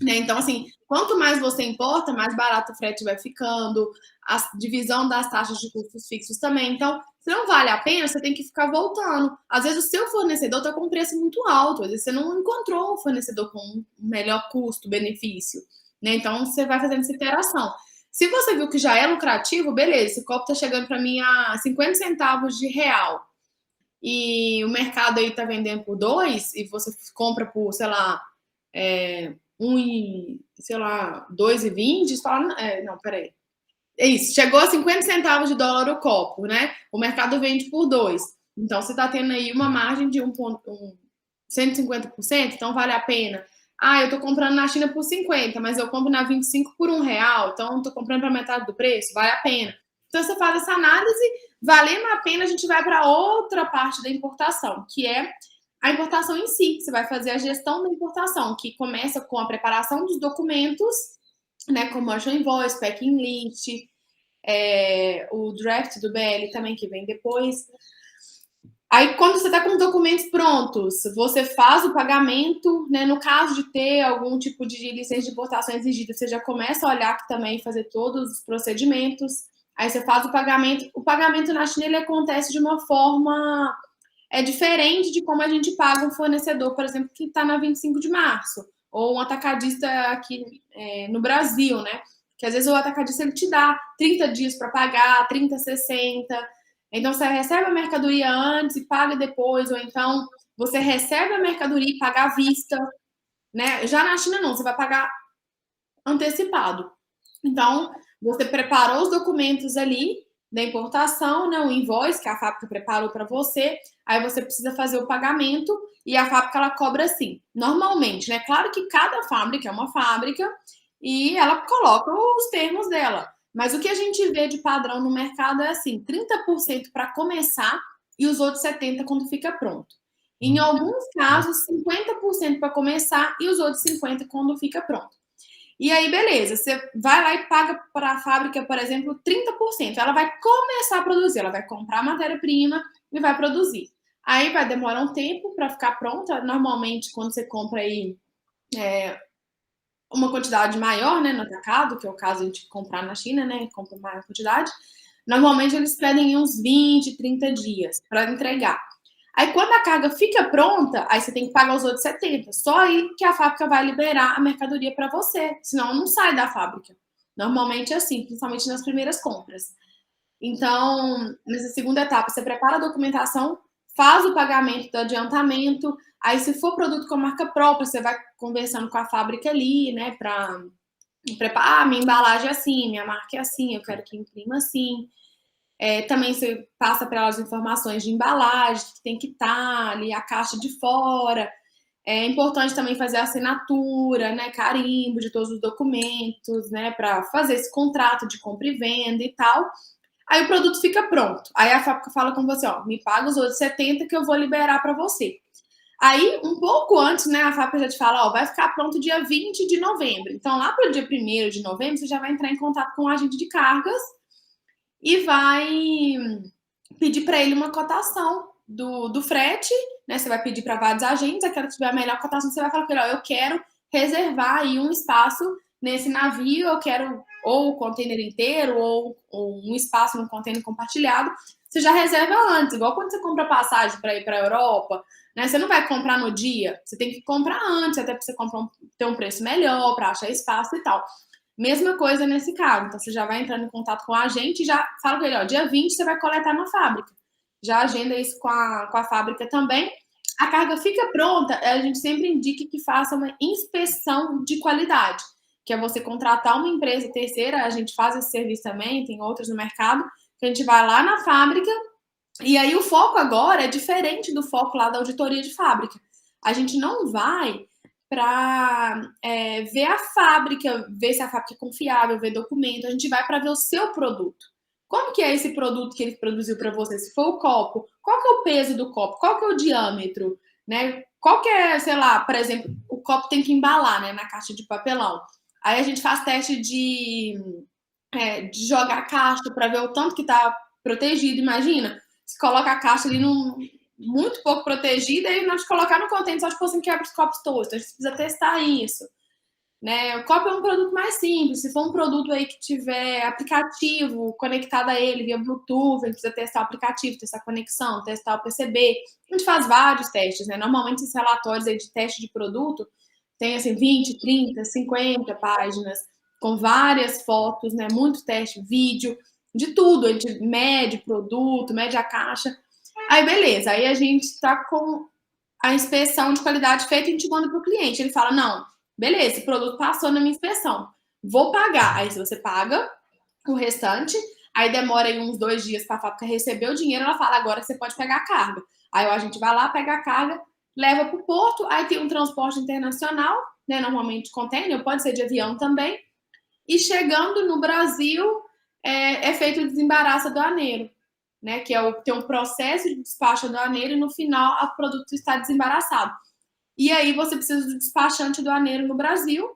Né? Então, assim, quanto mais você importa, mais barato o frete vai ficando, a divisão das taxas de custos fixos também. Então, se não vale a pena, você tem que ficar voltando. Às vezes o seu fornecedor está com um preço muito alto, às vezes você não encontrou um fornecedor com um melhor custo-benefício. Né? Então, você vai fazendo essa interação. Se você viu que já é lucrativo, beleza, esse copo está chegando para mim a 50 centavos de real. E o mercado aí está vendendo por 2 e você compra por, sei lá, 2,20, você fala, não, peraí. É isso, chegou a 50 centavos de dólar o copo, né? O mercado vende por 2. Então, você está tendo aí uma margem de 150%, então vale a pena. Eu estou comprando na China por 50, mas eu compro na 25 por R$1, então estou comprando para metade do preço, vale a pena. Então, você faz essa análise, valendo a pena, a gente vai para outra parte da importação, que é a importação em si. Você vai fazer a gestão da importação, que começa com a preparação dos documentos, né, commercial invoice, packing list, o draft do BL também, que vem depois. Aí, quando você está com os documentos prontos, você faz o pagamento, né? No caso de ter algum tipo de licença de importação exigida, você já começa a olhar aqui também, fazer todos os procedimentos. Aí você faz o pagamento. O pagamento na China, ele acontece de uma forma diferente de como a gente paga um fornecedor, por exemplo, que está na 25 de março, ou um atacadista aqui no Brasil, né? Que às vezes o atacadista ele te dá 30 dias para pagar, 30, 60. Então você recebe a mercadoria antes e paga depois, ou então você recebe a mercadoria e paga à vista, né? Já na China não, você vai pagar antecipado. Então, você preparou os documentos ali da importação, né, o invoice que a fábrica preparou para você, aí você precisa fazer o pagamento e a fábrica ela cobra assim, normalmente, né? Claro que cada fábrica é uma fábrica e ela coloca os termos dela. Mas o que a gente vê de padrão no mercado é assim, 30% para começar e os outros 70% quando fica pronto. Em alguns casos, 50% para começar e os outros 50% quando fica pronto. E aí, beleza, você vai lá e paga para a fábrica, por exemplo, 30%. Ela vai começar a produzir, ela vai comprar a matéria-prima e vai produzir. Aí vai demorar um tempo para ficar pronta. Normalmente, quando você compra aí uma quantidade maior, né, no atacado, que é o caso de a gente comprar na China, né, compra maior quantidade, normalmente eles pedem uns 20, 30 dias para entregar. Aí, quando a carga fica pronta, aí você tem que pagar os outros 70. Só aí que a fábrica vai liberar a mercadoria para você. Senão, não sai da fábrica. Normalmente é assim, principalmente nas primeiras compras. Então, nessa segunda etapa, você prepara a documentação, faz o pagamento do adiantamento. Aí, se for produto com marca própria, você vai conversando com a fábrica ali, né, para preparar. Minha embalagem é assim, minha marca é assim, eu quero que imprima assim. Também você passa para elas informações de embalagem, que tem que estar ali, a caixa de fora. É importante também fazer a assinatura, né, carimbo de todos os documentos, né, para fazer esse contrato de compra e venda e tal. Aí o produto fica pronto. Aí a fábrica fala com você, ó, me paga os outros 70 que eu vou liberar para você. Aí, um pouco antes, né, a fábrica já te fala, ó, vai ficar pronto dia 20 de novembro. Então, lá para o dia 1º de novembro, você já vai entrar em contato com o agente de cargas e vai pedir para ele uma cotação do frete, né? Você vai pedir para vários agentes, aquela que tiver a melhor cotação, você vai falar com ele, ó, eu quero reservar aí um espaço nesse navio, eu quero ou o container inteiro, ou um espaço no container compartilhado. Você já reserva antes, igual quando você compra passagem para ir para a Europa, né? Você não vai comprar no dia, você tem que comprar antes, até para você ter um preço melhor, para achar espaço e tal. Mesma coisa nesse caso. Então, você já vai entrando em contato com o agente e já fala com ele, ó, dia 20 você vai coletar na fábrica. Já agenda isso com a fábrica também. A carga fica pronta, a gente sempre indica que faça uma inspeção de qualidade, que é você contratar uma empresa terceira, a gente faz esse serviço também, tem outros no mercado, que a gente vai lá na fábrica, e aí o foco agora é diferente do foco lá da auditoria de fábrica. A gente não vai para ver a fábrica, ver se a fábrica é confiável, ver documento. A gente vai para ver o seu produto. Como que é esse produto que ele produziu para você? Se for o copo, qual que é o peso do copo? Qual que é o diâmetro? Né? Qual que é, sei lá, por exemplo, o copo tem que embalar, né, na caixa de papelão. Aí a gente faz teste de jogar a caixa para ver o tanto que está protegido. Imagina, se coloca a caixa ali muito pouco protegida e nós colocar no container só tipo assim, quebra os copos todos. Então a gente precisa testar isso. Né? O copo é um produto mais simples. Se for um produto aí que tiver aplicativo conectado a ele via Bluetooth, a gente precisa testar o aplicativo, testar a conexão, testar o PCB. A gente faz vários testes, né? Normalmente esses relatórios aí de teste de produto tem assim 20, 30, 50 páginas com várias fotos, né? Muito teste, vídeo, de tudo. A gente mede produto, mede a caixa. Aí, beleza. Aí a gente está com a inspeção de qualidade feita e a gente manda para o cliente. Ele fala, não, beleza, esse produto passou na minha inspeção. Vou pagar. Aí você paga o restante. Aí demora aí uns 2 dias para a fábrica receber o dinheiro. Ela fala, agora você pode pegar a carga. Aí a gente vai lá, pega a carga, leva para o porto. Aí tem um transporte internacional, né? Normalmente container, pode ser de avião também. E chegando no Brasil, é feito o desembaraço aduaneiro, né? Que tem um processo de despacho aduaneiro e no final o produto está desembaraçado. E aí você precisa do despachante aduaneiro no Brasil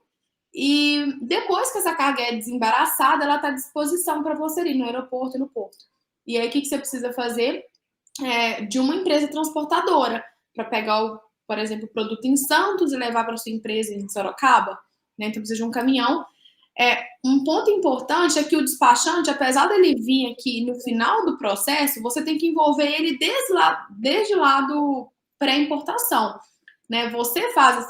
e depois que essa carga é desembaraçada, ela está à disposição para você ir no aeroporto e no porto. E aí o que você precisa fazer? de uma empresa transportadora, para pegar, por exemplo, o produto em Santos e levar para sua empresa em Sorocaba, né? Então precisa de um caminhão. Um ponto importante é que o despachante, apesar dele vir aqui no final do processo, você tem que envolver ele desde lá do pré-importação, né? Você faz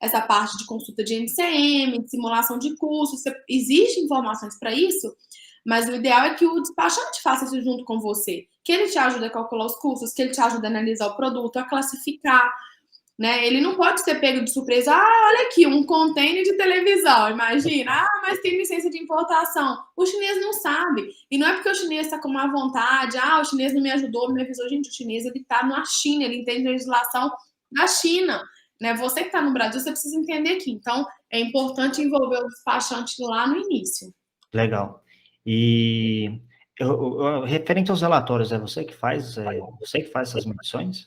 essa parte de consulta de NCM, de simulação de custos, existem informações para isso, mas o ideal é que o despachante faça isso junto com você, que ele te ajude a calcular os custos, que ele te ajude a analisar o produto, a classificar, né? Ele não pode ser pego de surpresa. Olha aqui, um container de televisão, imagina. Mas tem licença de importação. O chinês não sabe. E não é porque o chinês está com má vontade. O chinês não me ajudou, não me avisou. Gente, o chinês, ele está na China, ele entende a legislação da China. Né? Você que está no Brasil, você precisa entender aqui. Então, é importante envolver o despachante lá no início. Legal. E referente aos relatórios, é você que faz essas medições?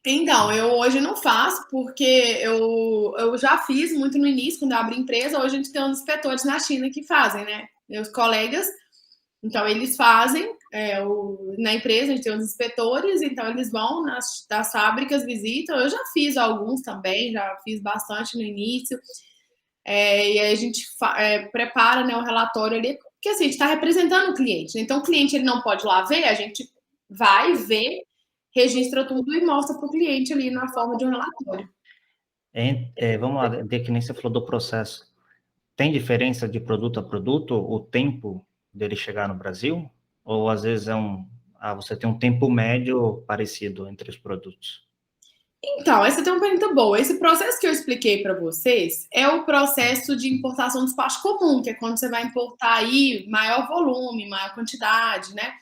Então, eu hoje não faço, porque eu já fiz muito no início, quando eu abri empresa. Hoje a gente tem uns inspetores na China que fazem, né? Meus colegas, então eles fazem, na empresa a gente tem uns inspetores, então eles vão nas fábricas, visitam. Eu já fiz alguns também, já fiz bastante no início. E aí a gente prepara, né, o relatório ali, porque assim, a gente está representando o cliente. Então o cliente ele não pode ir lá ver, a gente vai ver, registra tudo e mostra para o cliente ali na forma de um relatório. Vamos lá, que nem você falou do processo. Tem diferença de produto a produto, o tempo dele chegar no Brasil? Ou às vezes você tem um tempo médio parecido entre os produtos? Então, essa tem uma pergunta boa. Esse processo que eu expliquei para vocês é o processo de importação de despacho comum, que é quando você vai importar aí maior volume, maior quantidade, né?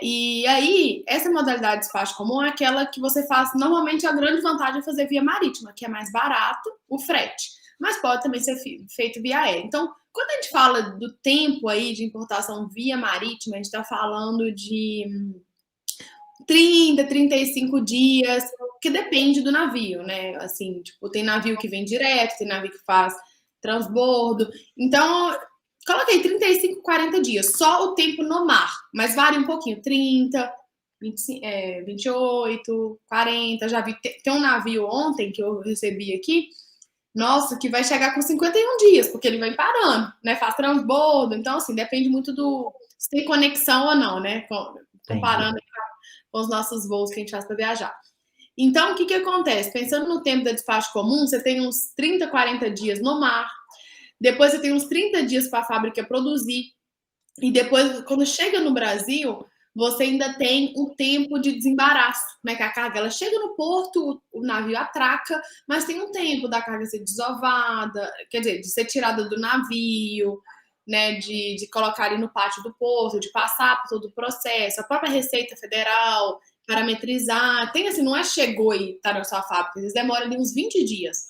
E aí, essa modalidade de despacho comum é aquela que você faz. Normalmente, a grande vantagem é fazer via marítima, que é mais barato o frete, mas pode também ser feito via aérea. Então, quando a gente fala do tempo aí de importação via marítima, a gente está falando de 30, 35 dias, que depende do navio, né? Assim, tipo, tem navio que vem direto, tem navio que faz transbordo. Então, coloquei 35, 40 dias, só o tempo no mar, mas varia um pouquinho, 30, 25, 28, 40. Já vi, tem um navio ontem que eu recebi aqui, nossa, que vai chegar com 51 dias, porque ele vem parando, né? Faz transbordo, então, assim, depende muito se tem conexão ou não, né? Comparando com os nossos voos que a gente faz para viajar. Então, o que acontece? Pensando no tempo da despacho comum, você tem uns 30, 40 dias no mar, depois você tem uns 30 dias para a fábrica produzir, e depois, quando chega no Brasil, você ainda tem um tempo de desembaraço, né? Que a carga ela chega no porto, o navio atraca, mas tem um tempo da carga ser desovada, quer dizer, de ser tirada do navio, né? De colocar ali no pátio do porto, de passar por todo o processo, a própria Receita Federal, parametrizar. Tem assim, não é chegou e tá na sua fábrica, às vezes demora ali uns 20 dias.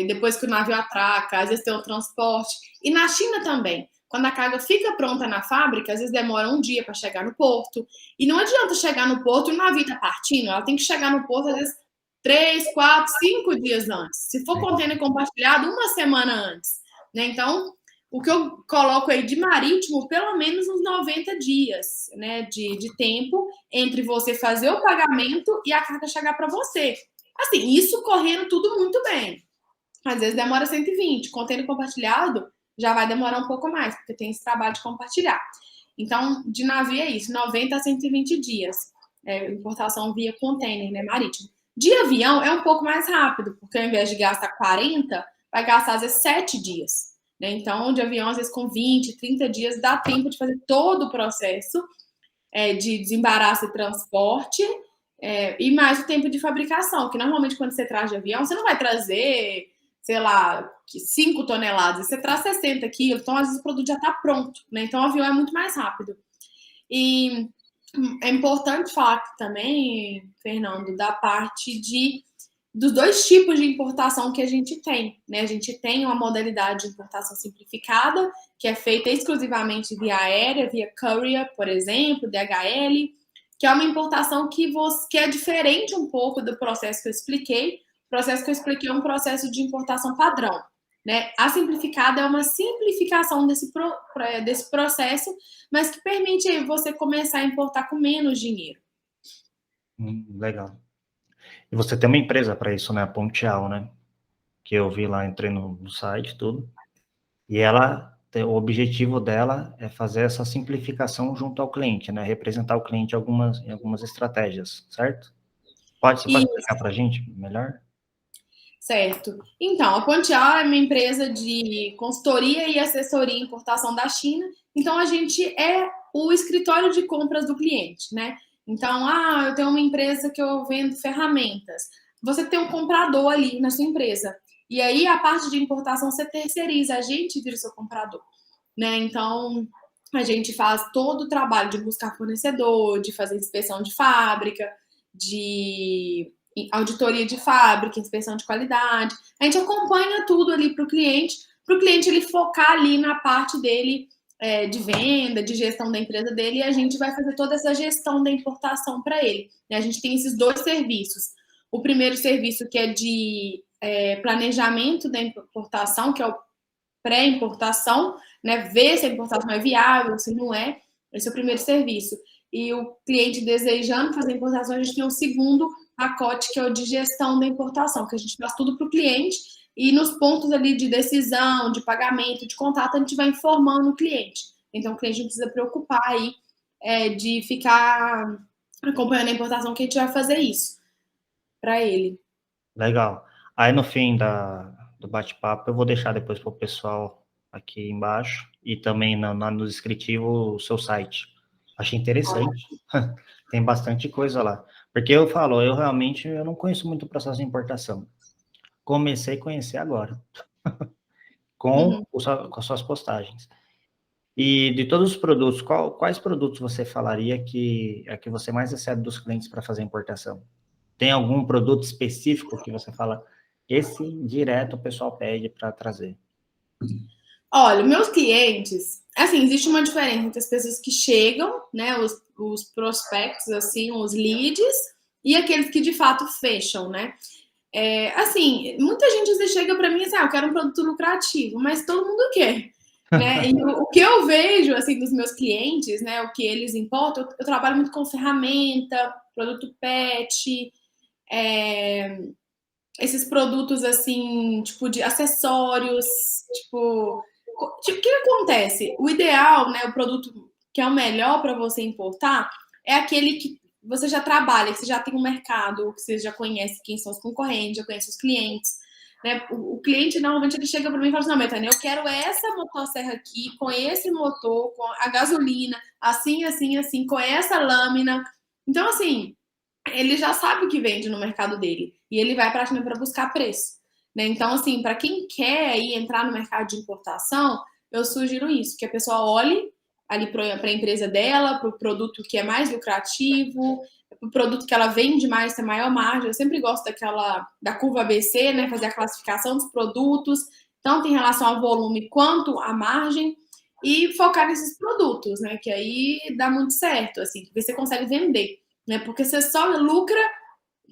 Depois que o navio atraca, às vezes tem o transporte. E na China também. Quando a carga fica pronta na fábrica, às vezes demora um dia para chegar no porto. E não adianta chegar no porto e o navio está partindo. Ela tem que chegar no porto, às vezes, 3, 4, 5 dias antes. Se for container compartilhado, uma semana antes. Né? Então, o que eu coloco aí de marítimo, pelo menos uns 90 dias, né, de tempo entre você fazer o pagamento e a carga chegar para você. Assim, isso correndo tudo muito bem. Às vezes demora 120. Container compartilhado já vai demorar um pouco mais, porque tem esse trabalho de compartilhar. Então, de navio é isso, 90 a 120 dias. Importação via container, né, marítimo. De avião é um pouco mais rápido, porque ao invés de gastar 40, vai gastar às vezes 7 dias. Né? Então, de avião, às vezes com 20, 30 dias, dá tempo de fazer todo o processo de desembaraço e transporte, e mais o tempo de fabricação, que normalmente quando você traz de avião, você não vai trazer, sei lá, 5 toneladas, você traz 60 quilos, então às vezes o produto já está pronto, né? Então o avião é muito mais rápido. E é importante falar também, Fernando, da parte dos dois tipos de importação que a gente tem, né? A gente tem uma modalidade de importação simplificada, que é feita exclusivamente via aérea, via courier, por exemplo, DHL, que é uma importação que é diferente um pouco do processo que eu expliquei. O processo que eu expliquei é um processo de importação padrão. né? A simplificada é uma simplificação desse processo, mas que permite aí você começar a importar com menos dinheiro. Legal. E você tem uma empresa para isso, né? A Pontial, né? Que eu vi lá, entrei no site, tudo. E o objetivo dela é fazer essa simplificação junto ao cliente, né? Representar o cliente em algumas estratégias, certo? Você pode explicar para a gente melhor? Certo. Então, a Pontial é uma empresa de consultoria e assessoria em importação da China. Então, a gente é o escritório de compras do cliente, né? Então, eu tenho uma empresa que eu vendo ferramentas. Você tem um comprador ali na sua empresa. E aí, a parte de importação você terceiriza, a gente vira o seu comprador, né? Então, a gente faz todo o trabalho de buscar fornecedor, de fazer inspeção de fábrica, de auditoria de fábrica, inspeção de qualidade. A gente acompanha tudo ali para o cliente ele focar ali na parte dele de venda, de gestão da empresa dele, e a gente vai fazer toda essa gestão da importação para ele. A gente tem esses dois serviços. O primeiro serviço que é de planejamento da importação, que é o pré-importação, né? Ver se a importação é viável, se não é. Esse é o primeiro serviço. E o cliente desejando fazer importação, a gente tem o segundo pacote, que é o de gestão da importação, que a gente faz tudo para o cliente e nos pontos ali de decisão, de pagamento, de contato, a gente vai informando o cliente. Então, o cliente não precisa preocupar aí de ficar acompanhando a importação, que a gente vai fazer isso para ele. Legal. Aí, no fim do bate-papo, eu vou deixar depois para o pessoal aqui embaixo e também no descritivo o seu site. Achei interessante. Tem bastante coisa lá. Porque eu realmente eu não conheço muito o processo de importação. Comecei a conhecer agora, com as suas postagens. E de todos os produtos, quais produtos você falaria que é que você mais recebe dos clientes para fazer importação? Tem algum produto específico que você fala, esse direto o pessoal pede para trazer? Olha, meus clientes, assim, existe uma diferença entre as pessoas que chegam, né, os prospectos, assim, os leads, e aqueles que de fato fecham, né? Assim, muita gente às vezes chega para mim assim, eu quero um produto lucrativo, mas todo mundo quer, né? E o que eu vejo, assim, dos meus clientes, né, o que eles importam, eu trabalho muito com ferramenta, produto pet, esses produtos, assim, tipo, de acessórios, tipo, o que acontece? O ideal, né, o produto que é o melhor para você importar é aquele que você já trabalha, que você já tem um mercado, que você já conhece quem são os concorrentes, já conhece os clientes, né? O cliente, normalmente, ele chega para mim e fala assim, não, Betânia, eu quero essa motosserra aqui, com esse motor, com a gasolina, assim, assim, assim, com essa lâmina. Então, assim, ele já sabe o que vende no mercado dele e ele vai para a China para buscar preço, né? Então, assim, para quem quer aí entrar no mercado de importação, eu sugiro isso, que a pessoa olhe ali para a empresa dela, para o produto que é mais lucrativo, para o produto que ela vende mais, tem maior margem. Eu sempre gosto da curva ABC, né? Fazer a classificação dos produtos, tanto em relação ao volume quanto à margem, e focar nesses produtos, né? Que aí dá muito certo, assim, porque você consegue vender, né? Porque você só lucra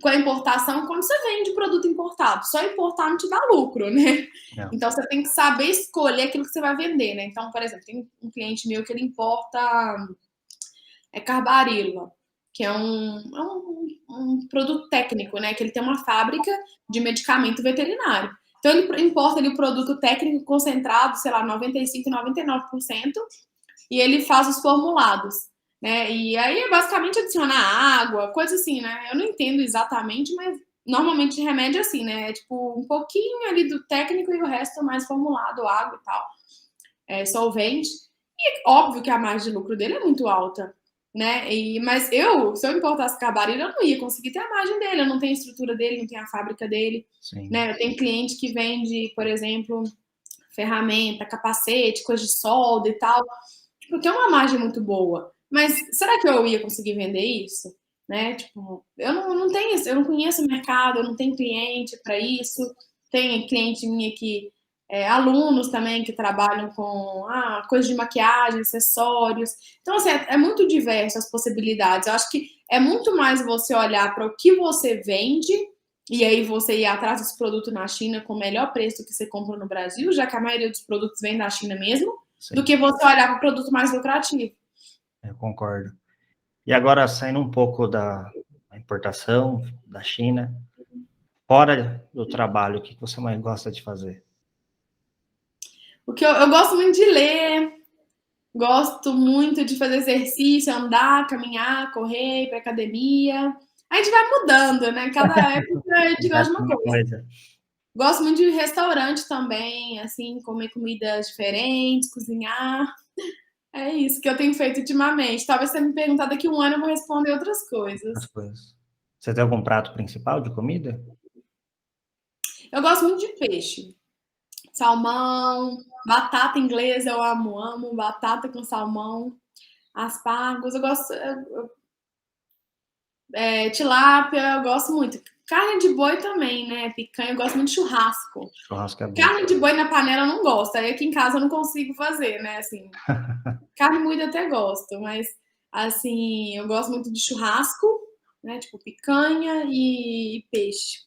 com a importação quando você vende produto importado. Só importar não te dá lucro, né? Não. Então você tem que saber escolher aquilo que você vai vender, né? Então, por exemplo, tem um cliente meu que ele importa carbarila, que é um produto técnico, né? Que ele tem uma fábrica de medicamento veterinário. Então ele importa ali o produto técnico concentrado, sei lá, 95, 99%, e ele faz os formulados, né? E aí é basicamente adicionar água, coisa assim, né? Eu não entendo exatamente, mas normalmente remédio é assim, né? É tipo um pouquinho ali do técnico e o resto mais formulado, água e tal, solvente. E óbvio que a margem de lucro dele é muito alta, né? Mas se eu importasse carbarila, eu não ia conseguir ter a margem dele. Eu não tenho a estrutura dele, não tenho a fábrica dele. Sim. Né? Eu tenho cliente que vende, por exemplo, ferramenta, capacete, coisa de solda e tal. Tipo, tem uma margem muito boa. Mas será que eu ia conseguir vender isso? Né? Tipo, eu não tenho isso, eu não conheço o mercado, eu não tenho cliente para isso. Tem cliente minha que alunos também que trabalham com coisas de maquiagem, acessórios. Então, assim, é muito diverso as possibilidades. Eu acho que é muito mais você olhar para o que você vende e aí você ir atrás desse produto na China com o melhor preço que você compra no Brasil, já que a maioria dos produtos vem da China mesmo, Sim, do que você olhar para o produto mais lucrativo. eu concordo. E agora, saindo um pouco da importação da China, fora do trabalho, o que você mais gosta de fazer? Porque eu gosto muito de ler, gosto muito de fazer exercício, andar, caminhar, correr, ir para academia. A gente vai mudando, né? Cada época a gente gosta de uma Uma coisa. coisa. Gosto muito de restaurante também, assim, comer comidas diferentes, cozinhar. É isso que eu tenho feito ultimamente. Talvez você me perguntar daqui a um ano, eu vou responder outras As coisas. coisas. Você tem algum prato principal de comida? Eu gosto muito de peixe. Salmão, batata inglesa, eu amo, amo. Batata com salmão, aspargos, eu gosto. Tilápia, eu gosto muito. Carne de boi também, né? Picanha, eu gosto muito de churrasco. Churrasco é bom. Carne de boi na panela eu não gosto. Aí aqui em casa eu não consigo fazer, né? Assim, carne moída eu até gosto, mas assim, eu gosto muito de churrasco, né? Tipo picanha e peixe.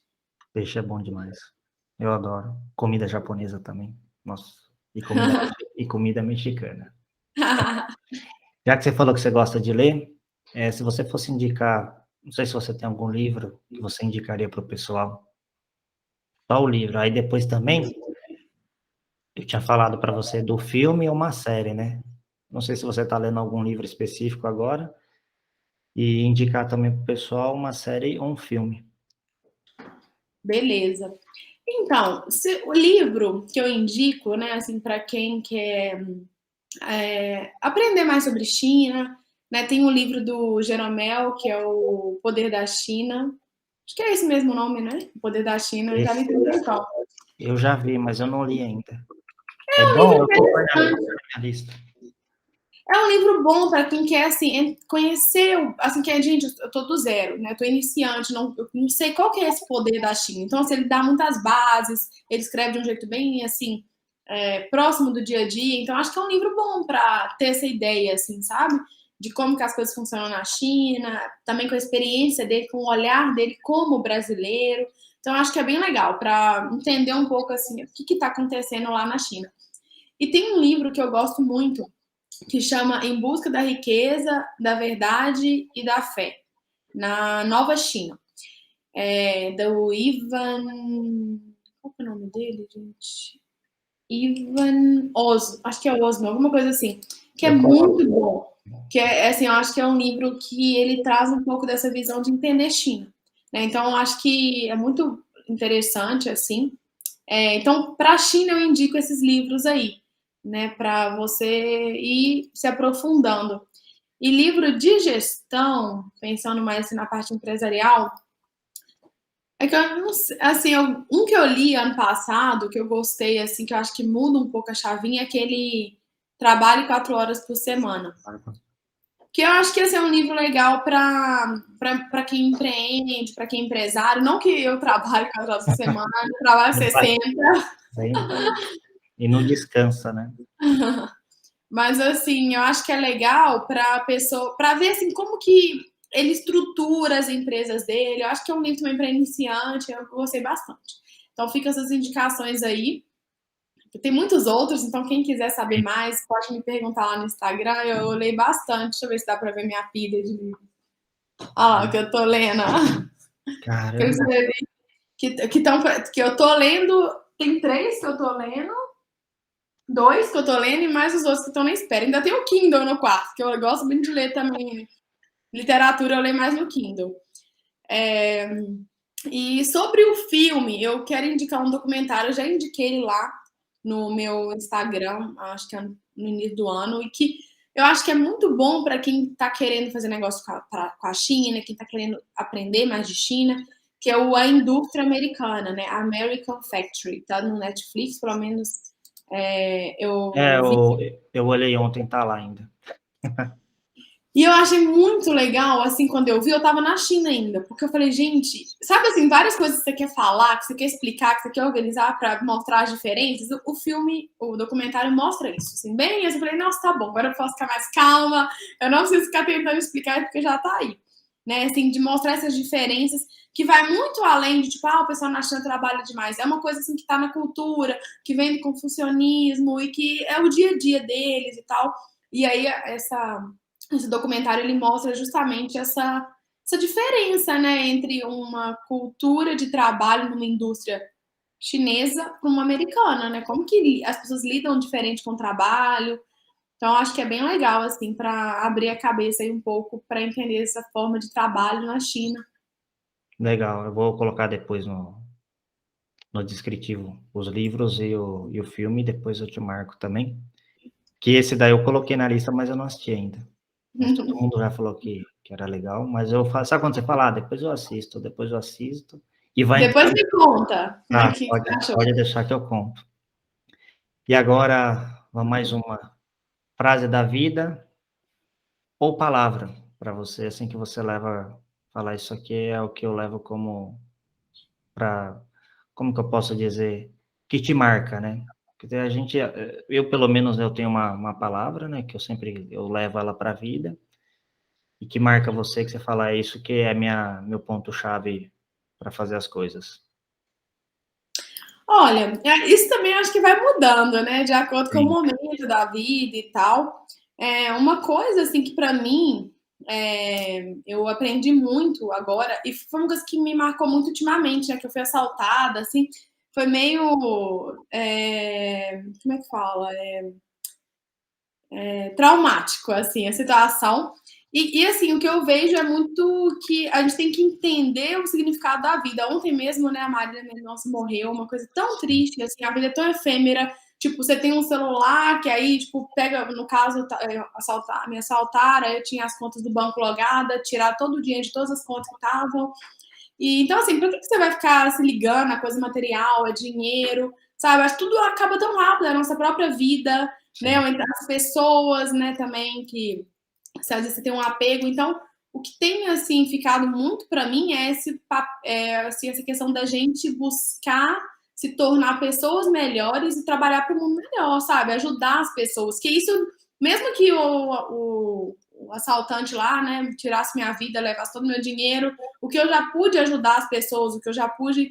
Peixe é bom demais. Eu adoro. Comida japonesa também. Nossa. E comida mexicana. Já que você falou que você gosta de ler, se você fosse indicar, não sei se você tem algum livro que você indicaria para o pessoal, só o livro. Aí depois também, eu tinha falado para você do filme ou uma série, né? Não sei se você está lendo algum livro específico agora, e indicar também para o pessoal uma série ou um filme. Beleza. Então, o livro que eu indico, né, assim, para quem quer aprender mais sobre China, né, tem um livro do Jeromel, que é o Poder da China. Acho que é esse mesmo nome, né? O Poder da China. Eu já li Esse tem um tempão. eu já vi, mas eu não li ainda. É É um livro bom? Eu vou pôr na interessante. minha lista. É um livro bom para quem quer, assim, conhecer, assim, que é, gente, eu tô do zero, né? Eu tô iniciante, eu não sei qual que é esse poder da China. Então, assim, ele dá muitas bases, ele escreve de um jeito bem, assim, próximo do dia a dia. Então, acho que é um livro bom para ter essa ideia, assim, sabe? De como que as coisas funcionam na China, também com a experiência dele, com o olhar dele como brasileiro. Então, acho que é bem legal para entender um pouco, assim, o que está acontecendo lá na China. E tem um livro que eu gosto muito, que chama Em Busca da Riqueza, da Verdade e da Fé, na Nova China. Do Ivan. Qual é o nome dele, gente? Ivan Osmo, acho que é Osmo, alguma coisa assim. Que é Eu muito coloco. bom. Que é assim, eu acho que é um livro que ele traz um pouco dessa visão de entender China. Né? Então, eu acho que é muito interessante, assim. Então, para a China, eu indico esses livros aí, né, para você ir se aprofundando. E livro de gestão, pensando mais assim, na parte empresarial, é que eu não sei, assim, um que eu li ano passado, que eu gostei, assim, que eu acho que muda um pouco a chavinha, é aquele Trabalhe 4 horas por semana. Que eu acho que esse é um livro legal para quem empreende, para quem é empresário. Não que eu trabalhe 4 horas por semana, eu trabalho Não faz 60. sempre. E não descansa, né? Mas assim, eu acho que é legal para a pessoa, para ver assim como que ele estrutura as empresas dele. Eu acho que é um livro também para iniciante, eu gostei bastante. Então fica essas indicações aí. Tem muitos outros, então quem quiser saber mais, pode me perguntar lá no Instagram. Eu leio bastante. Deixa eu ver se dá para ver minha pilha de livro. Olha lá o que eu tô lendo. Que eu Caramba. escrevi, que eu tô lendo. Tem 3 que eu tô lendo. 2 que eu tô lendo e mais os outros que estão na espera. Ainda tem o Kindle no quarto, que eu gosto muito de ler também. Literatura eu leio mais no Kindle. E sobre o filme, eu quero indicar um documentário, eu já indiquei ele lá no meu Instagram, acho que é no início do ano, e que eu acho que é muito bom para quem está querendo fazer negócio com a China, quem está querendo aprender mais de China, que é A Indústria Americana, né? American Factory, tá no Netflix, pelo menos eu vi. Eu olhei ontem, tá lá ainda. E eu achei muito legal, assim, quando eu vi, eu tava na China ainda, porque eu falei, gente, sabe assim, várias coisas que você quer falar, que você quer explicar, que você quer organizar pra mostrar as diferenças, o filme, o documentário mostra isso, assim, bem isso. Eu falei, nossa, tá bom, agora eu posso ficar mais calma, eu não preciso ficar tentando explicar porque já tá aí, né? Assim, de mostrar essas diferenças que vai muito além de, tipo, o pessoal na China trabalha demais. É uma coisa, assim, que está na cultura, que vem do confucionismo e que é o dia a dia deles e tal. E aí, esse documentário, ele mostra justamente essa diferença, né, entre uma cultura de trabalho numa indústria chinesa para uma americana, né? Como que as pessoas lidam diferente com o trabalho. Então, acho que é bem legal, assim, para abrir a cabeça aí um pouco para entender essa forma de trabalho na China. Legal, eu vou colocar depois no descritivo os livros e o filme, depois eu te marco também. Que esse daí eu coloquei na lista, mas eu não assisti ainda. Mas todo mundo já falou que era legal, mas eu faço, sabe quando você fala, depois eu assisto, e vai Depois entrar. me conta como é que você achou. Pode deixar que eu conto. E agora, vamos mais uma frase da vida ou palavra para você, assim que você leva, falar isso aqui é o que eu levo como para, como que eu posso dizer, que te marca, né? Porque a gente, eu pelo menos eu tenho uma palavra, né, que eu levo ela para a vida e que marca você, que você fala, é isso que é meu ponto-chave para fazer as coisas. Olha, isso também acho que vai mudando, né? De acordo com o Sim. momento da vida e tal. Uma coisa, assim, que para mim eu aprendi muito agora, e foi uma coisa que me marcou muito ultimamente, né? Que eu fui assaltada, assim, foi meio. Como é que fala? Traumático, assim, a situação. E, assim, o que eu vejo é muito que a gente tem que entender o significado da vida. Ontem mesmo, né, a Marília Mendonça morreu, uma coisa tão triste, assim, a vida é tão efêmera. Tipo, você tem um celular que aí, tipo, pega, no caso, me assaltaram, aí eu tinha as contas do banco logada, tirar todo o dinheiro de todas as contas que estavam. E, então, assim, por que você vai ficar se ligando a coisa material, a dinheiro, sabe? Acho que tudo acaba tão rápido, a nossa própria vida, né? Ou entre as pessoas, né, também, que às vezes você tem um apego. Então, o que tem, assim, ficado muito para mim é assim, essa questão da gente buscar se tornar pessoas melhores e trabalhar para o mundo melhor, sabe? Ajudar as pessoas. Que isso, mesmo que o assaltante lá, né, tirasse minha vida, levasse todo o meu dinheiro, o que eu já pude ajudar as pessoas, o que eu já pude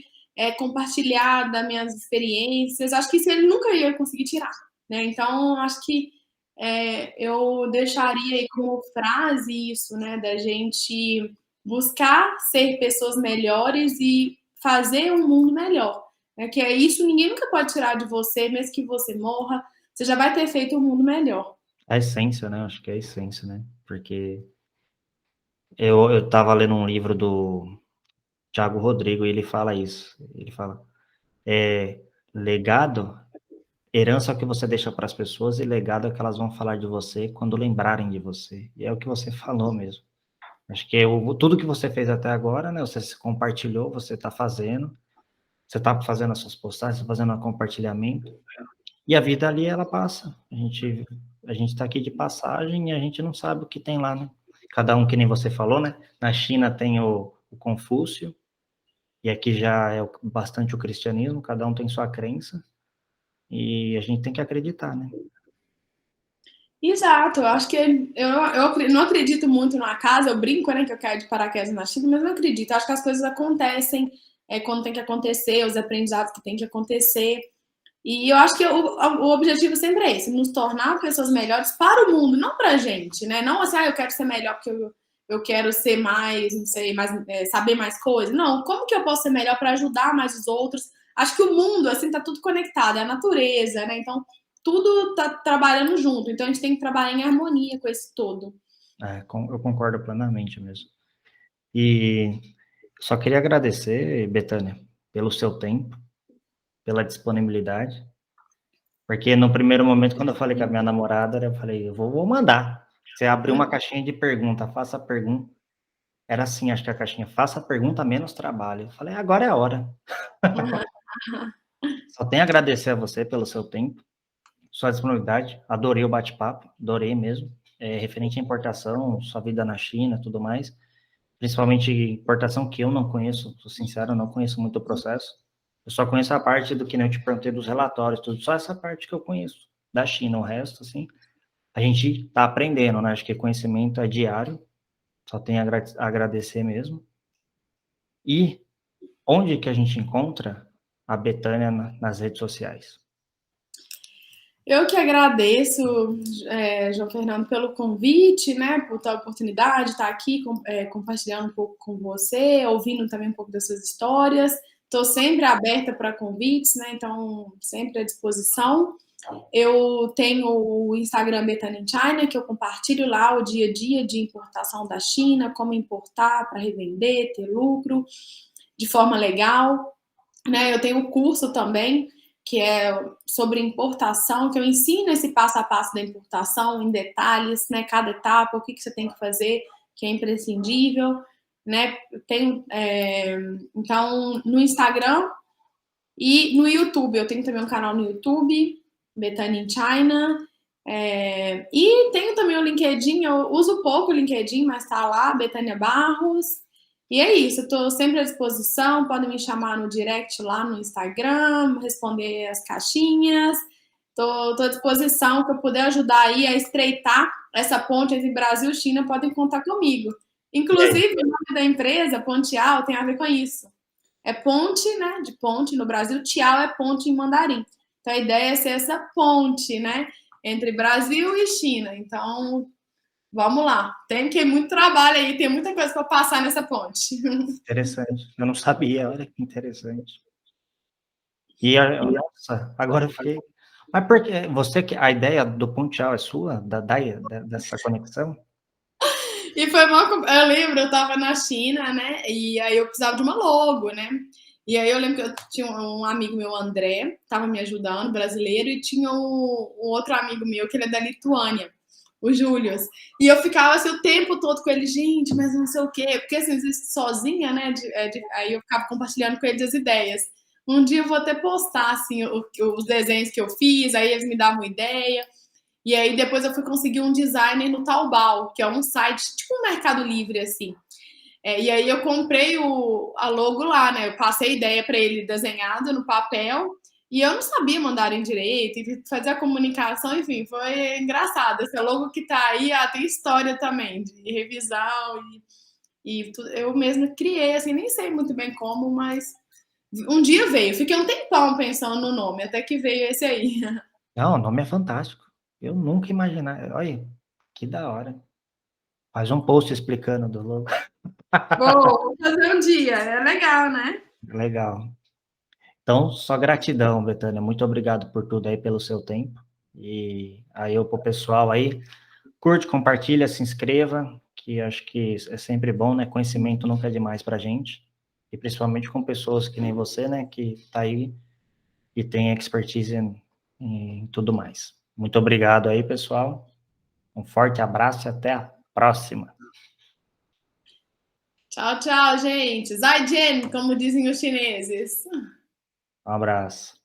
compartilhar das minhas experiências, acho que isso ele nunca ia conseguir tirar, né? Então, acho que eu deixaria aí como frase isso, né, da gente buscar ser pessoas melhores e fazer um mundo melhor, né? Que é isso, ninguém nunca pode tirar de você, mesmo que você morra, você já vai ter feito um mundo melhor. A essência, né? Acho que é a essência, né? Porque eu estava lendo um livro do Thiago Rodrigo e ele fala isso. Ele fala, legado, herança é o que você deixa para as pessoas e legado é o que elas vão falar de você quando lembrarem de você. E é o que você falou mesmo. Acho que tudo que você fez até agora, né? Você se compartilhou, você está fazendo as suas postagens, fazendo um compartilhamento. E a vida ali, ela passa. A gente está aqui de passagem e a gente não sabe o que tem lá, né? Cada um, que nem você falou, né? Na China tem o Confúcio, e aqui já é bastante o cristianismo, cada um tem sua crença, e a gente tem que acreditar, né? Exato, eu acho que eu não acredito muito no acaso, eu brinco, né, que eu caio de paraquedas na China, mas não acredito. Eu acho que as coisas acontecem quando tem que acontecer, os aprendizados que tem que acontecer. E eu acho que o objetivo sempre é esse, nos tornar pessoas melhores para o mundo, não para a gente, né? Não assim, eu quero ser melhor porque eu quero ser mais, não sei, mais, saber mais coisas. Não, como que eu posso ser melhor para ajudar mais os outros? Acho que o mundo, assim, tá tudo conectado, é a natureza, né? Então, tudo tá trabalhando junto. Então, a gente tem que trabalhar em harmonia com esse todo. Eu concordo plenamente mesmo. E só queria agradecer, Betânia, pelo seu tempo, pela disponibilidade, porque no primeiro momento, quando eu falei com a minha namorada, eu falei, eu vou mandar. Você abriu uma caixinha de pergunta, faça a pergunta. Era assim, acho que a caixinha, faça a pergunta, menos trabalho. Eu falei, agora é a hora. Só tenho a agradecer a você pelo seu tempo, sua disponibilidade. Adorei o bate-papo, adorei mesmo. Referente à importação, sua vida na China, tudo mais. Principalmente importação que eu não conheço, sou sincero, eu não conheço muito o processo. Eu só conheço a parte do que nem eu te perguntei dos relatórios, tudo. Só essa parte que eu conheço da China. O resto, assim, a gente está aprendendo, né? Acho que conhecimento é diário. Só tenho a agradecer mesmo. E onde que a gente encontra a Betânia nas redes sociais? Eu que agradeço, João Fernando, pelo convite, né, por ter a oportunidade de estar aqui compartilhando um pouco com você, ouvindo também um pouco das suas histórias. Estou sempre aberta para convites, né, então sempre à disposição. Eu tenho o Instagram Betânia China, que eu compartilho lá o dia a dia de importação da China, como importar para revender, ter lucro de forma legal, né? Eu tenho um curso também que é sobre importação, que eu ensino esse passo a passo da importação em detalhes, né? Cada etapa, o que você tem que fazer, que é imprescindível, né? Eu tenho, então, no Instagram e no YouTube. Eu tenho também um canal no YouTube, Betânia in China. E tenho também o LinkedIn, eu uso pouco o LinkedIn, mas tá lá, Betânia Barros. E é isso, eu tô sempre à disposição, podem me chamar no direct lá no Instagram, responder as caixinhas. Tô à disposição, que eu puder ajudar aí a estreitar essa ponte entre Brasil e China, podem contar comigo. Inclusive, o nome da empresa, Pontial, tem a ver com isso. É ponte, né? De ponte no Brasil, Tiao é ponte em mandarim. Então a ideia é ser essa ponte, né? Entre Brasil e China. Então, vamos lá. Tem que ir muito trabalho aí, tem muita coisa para passar nessa ponte. Interessante. Eu não sabia, olha que interessante. E, nossa, agora eu fiquei... Mas por que você, a ideia do Pontial é sua? Dessa conexão? E foi uma... Eu lembro, eu tava na China, né? E aí eu precisava de uma logo, né? E aí eu lembro que eu tinha um amigo meu, André, tava me ajudando, brasileiro, e tinha um outro amigo meu, que ele é da Lituânia, o Július. E eu ficava assim o tempo todo com ele, gente, mas não sei o quê. Porque assim, sozinha, né? Aí eu ficava compartilhando com eles as ideias. Um dia eu vou até postar, assim, os desenhos que eu fiz, aí eles me davam ideia. E aí depois eu fui conseguir um designer no Taobao, que é um site, tipo um Mercado Livre, assim. E aí eu comprei a logo lá, né? Eu passei a ideia para ele desenhada no papel e eu não sabia mandar em direito, e fazer a comunicação, enfim, foi engraçado. Esse logo que tá aí tem história também, de revisão e tudo. Eu mesma criei, assim, nem sei muito bem como, mas um dia veio. Fiquei um tempão pensando no nome, até que veio esse aí. Não, o nome é fantástico. Eu nunca imaginava. Olha, que da hora. Faz um post explicando do logo. Vou fazer um dia, é legal, né? Legal. Então, só gratidão, Betânia. Muito obrigado por tudo aí, pelo seu tempo. E aí, pro pessoal aí, curte, compartilha, se inscreva, que acho que é sempre bom, né? Conhecimento nunca é demais pra gente. E principalmente com pessoas que nem você, né? Que tá aí e tem expertise em tudo mais. Muito obrigado aí, pessoal. Um forte abraço e até a próxima. Tchau, tchau, gente. Zaijian, como dizem os chineses. Um abraço.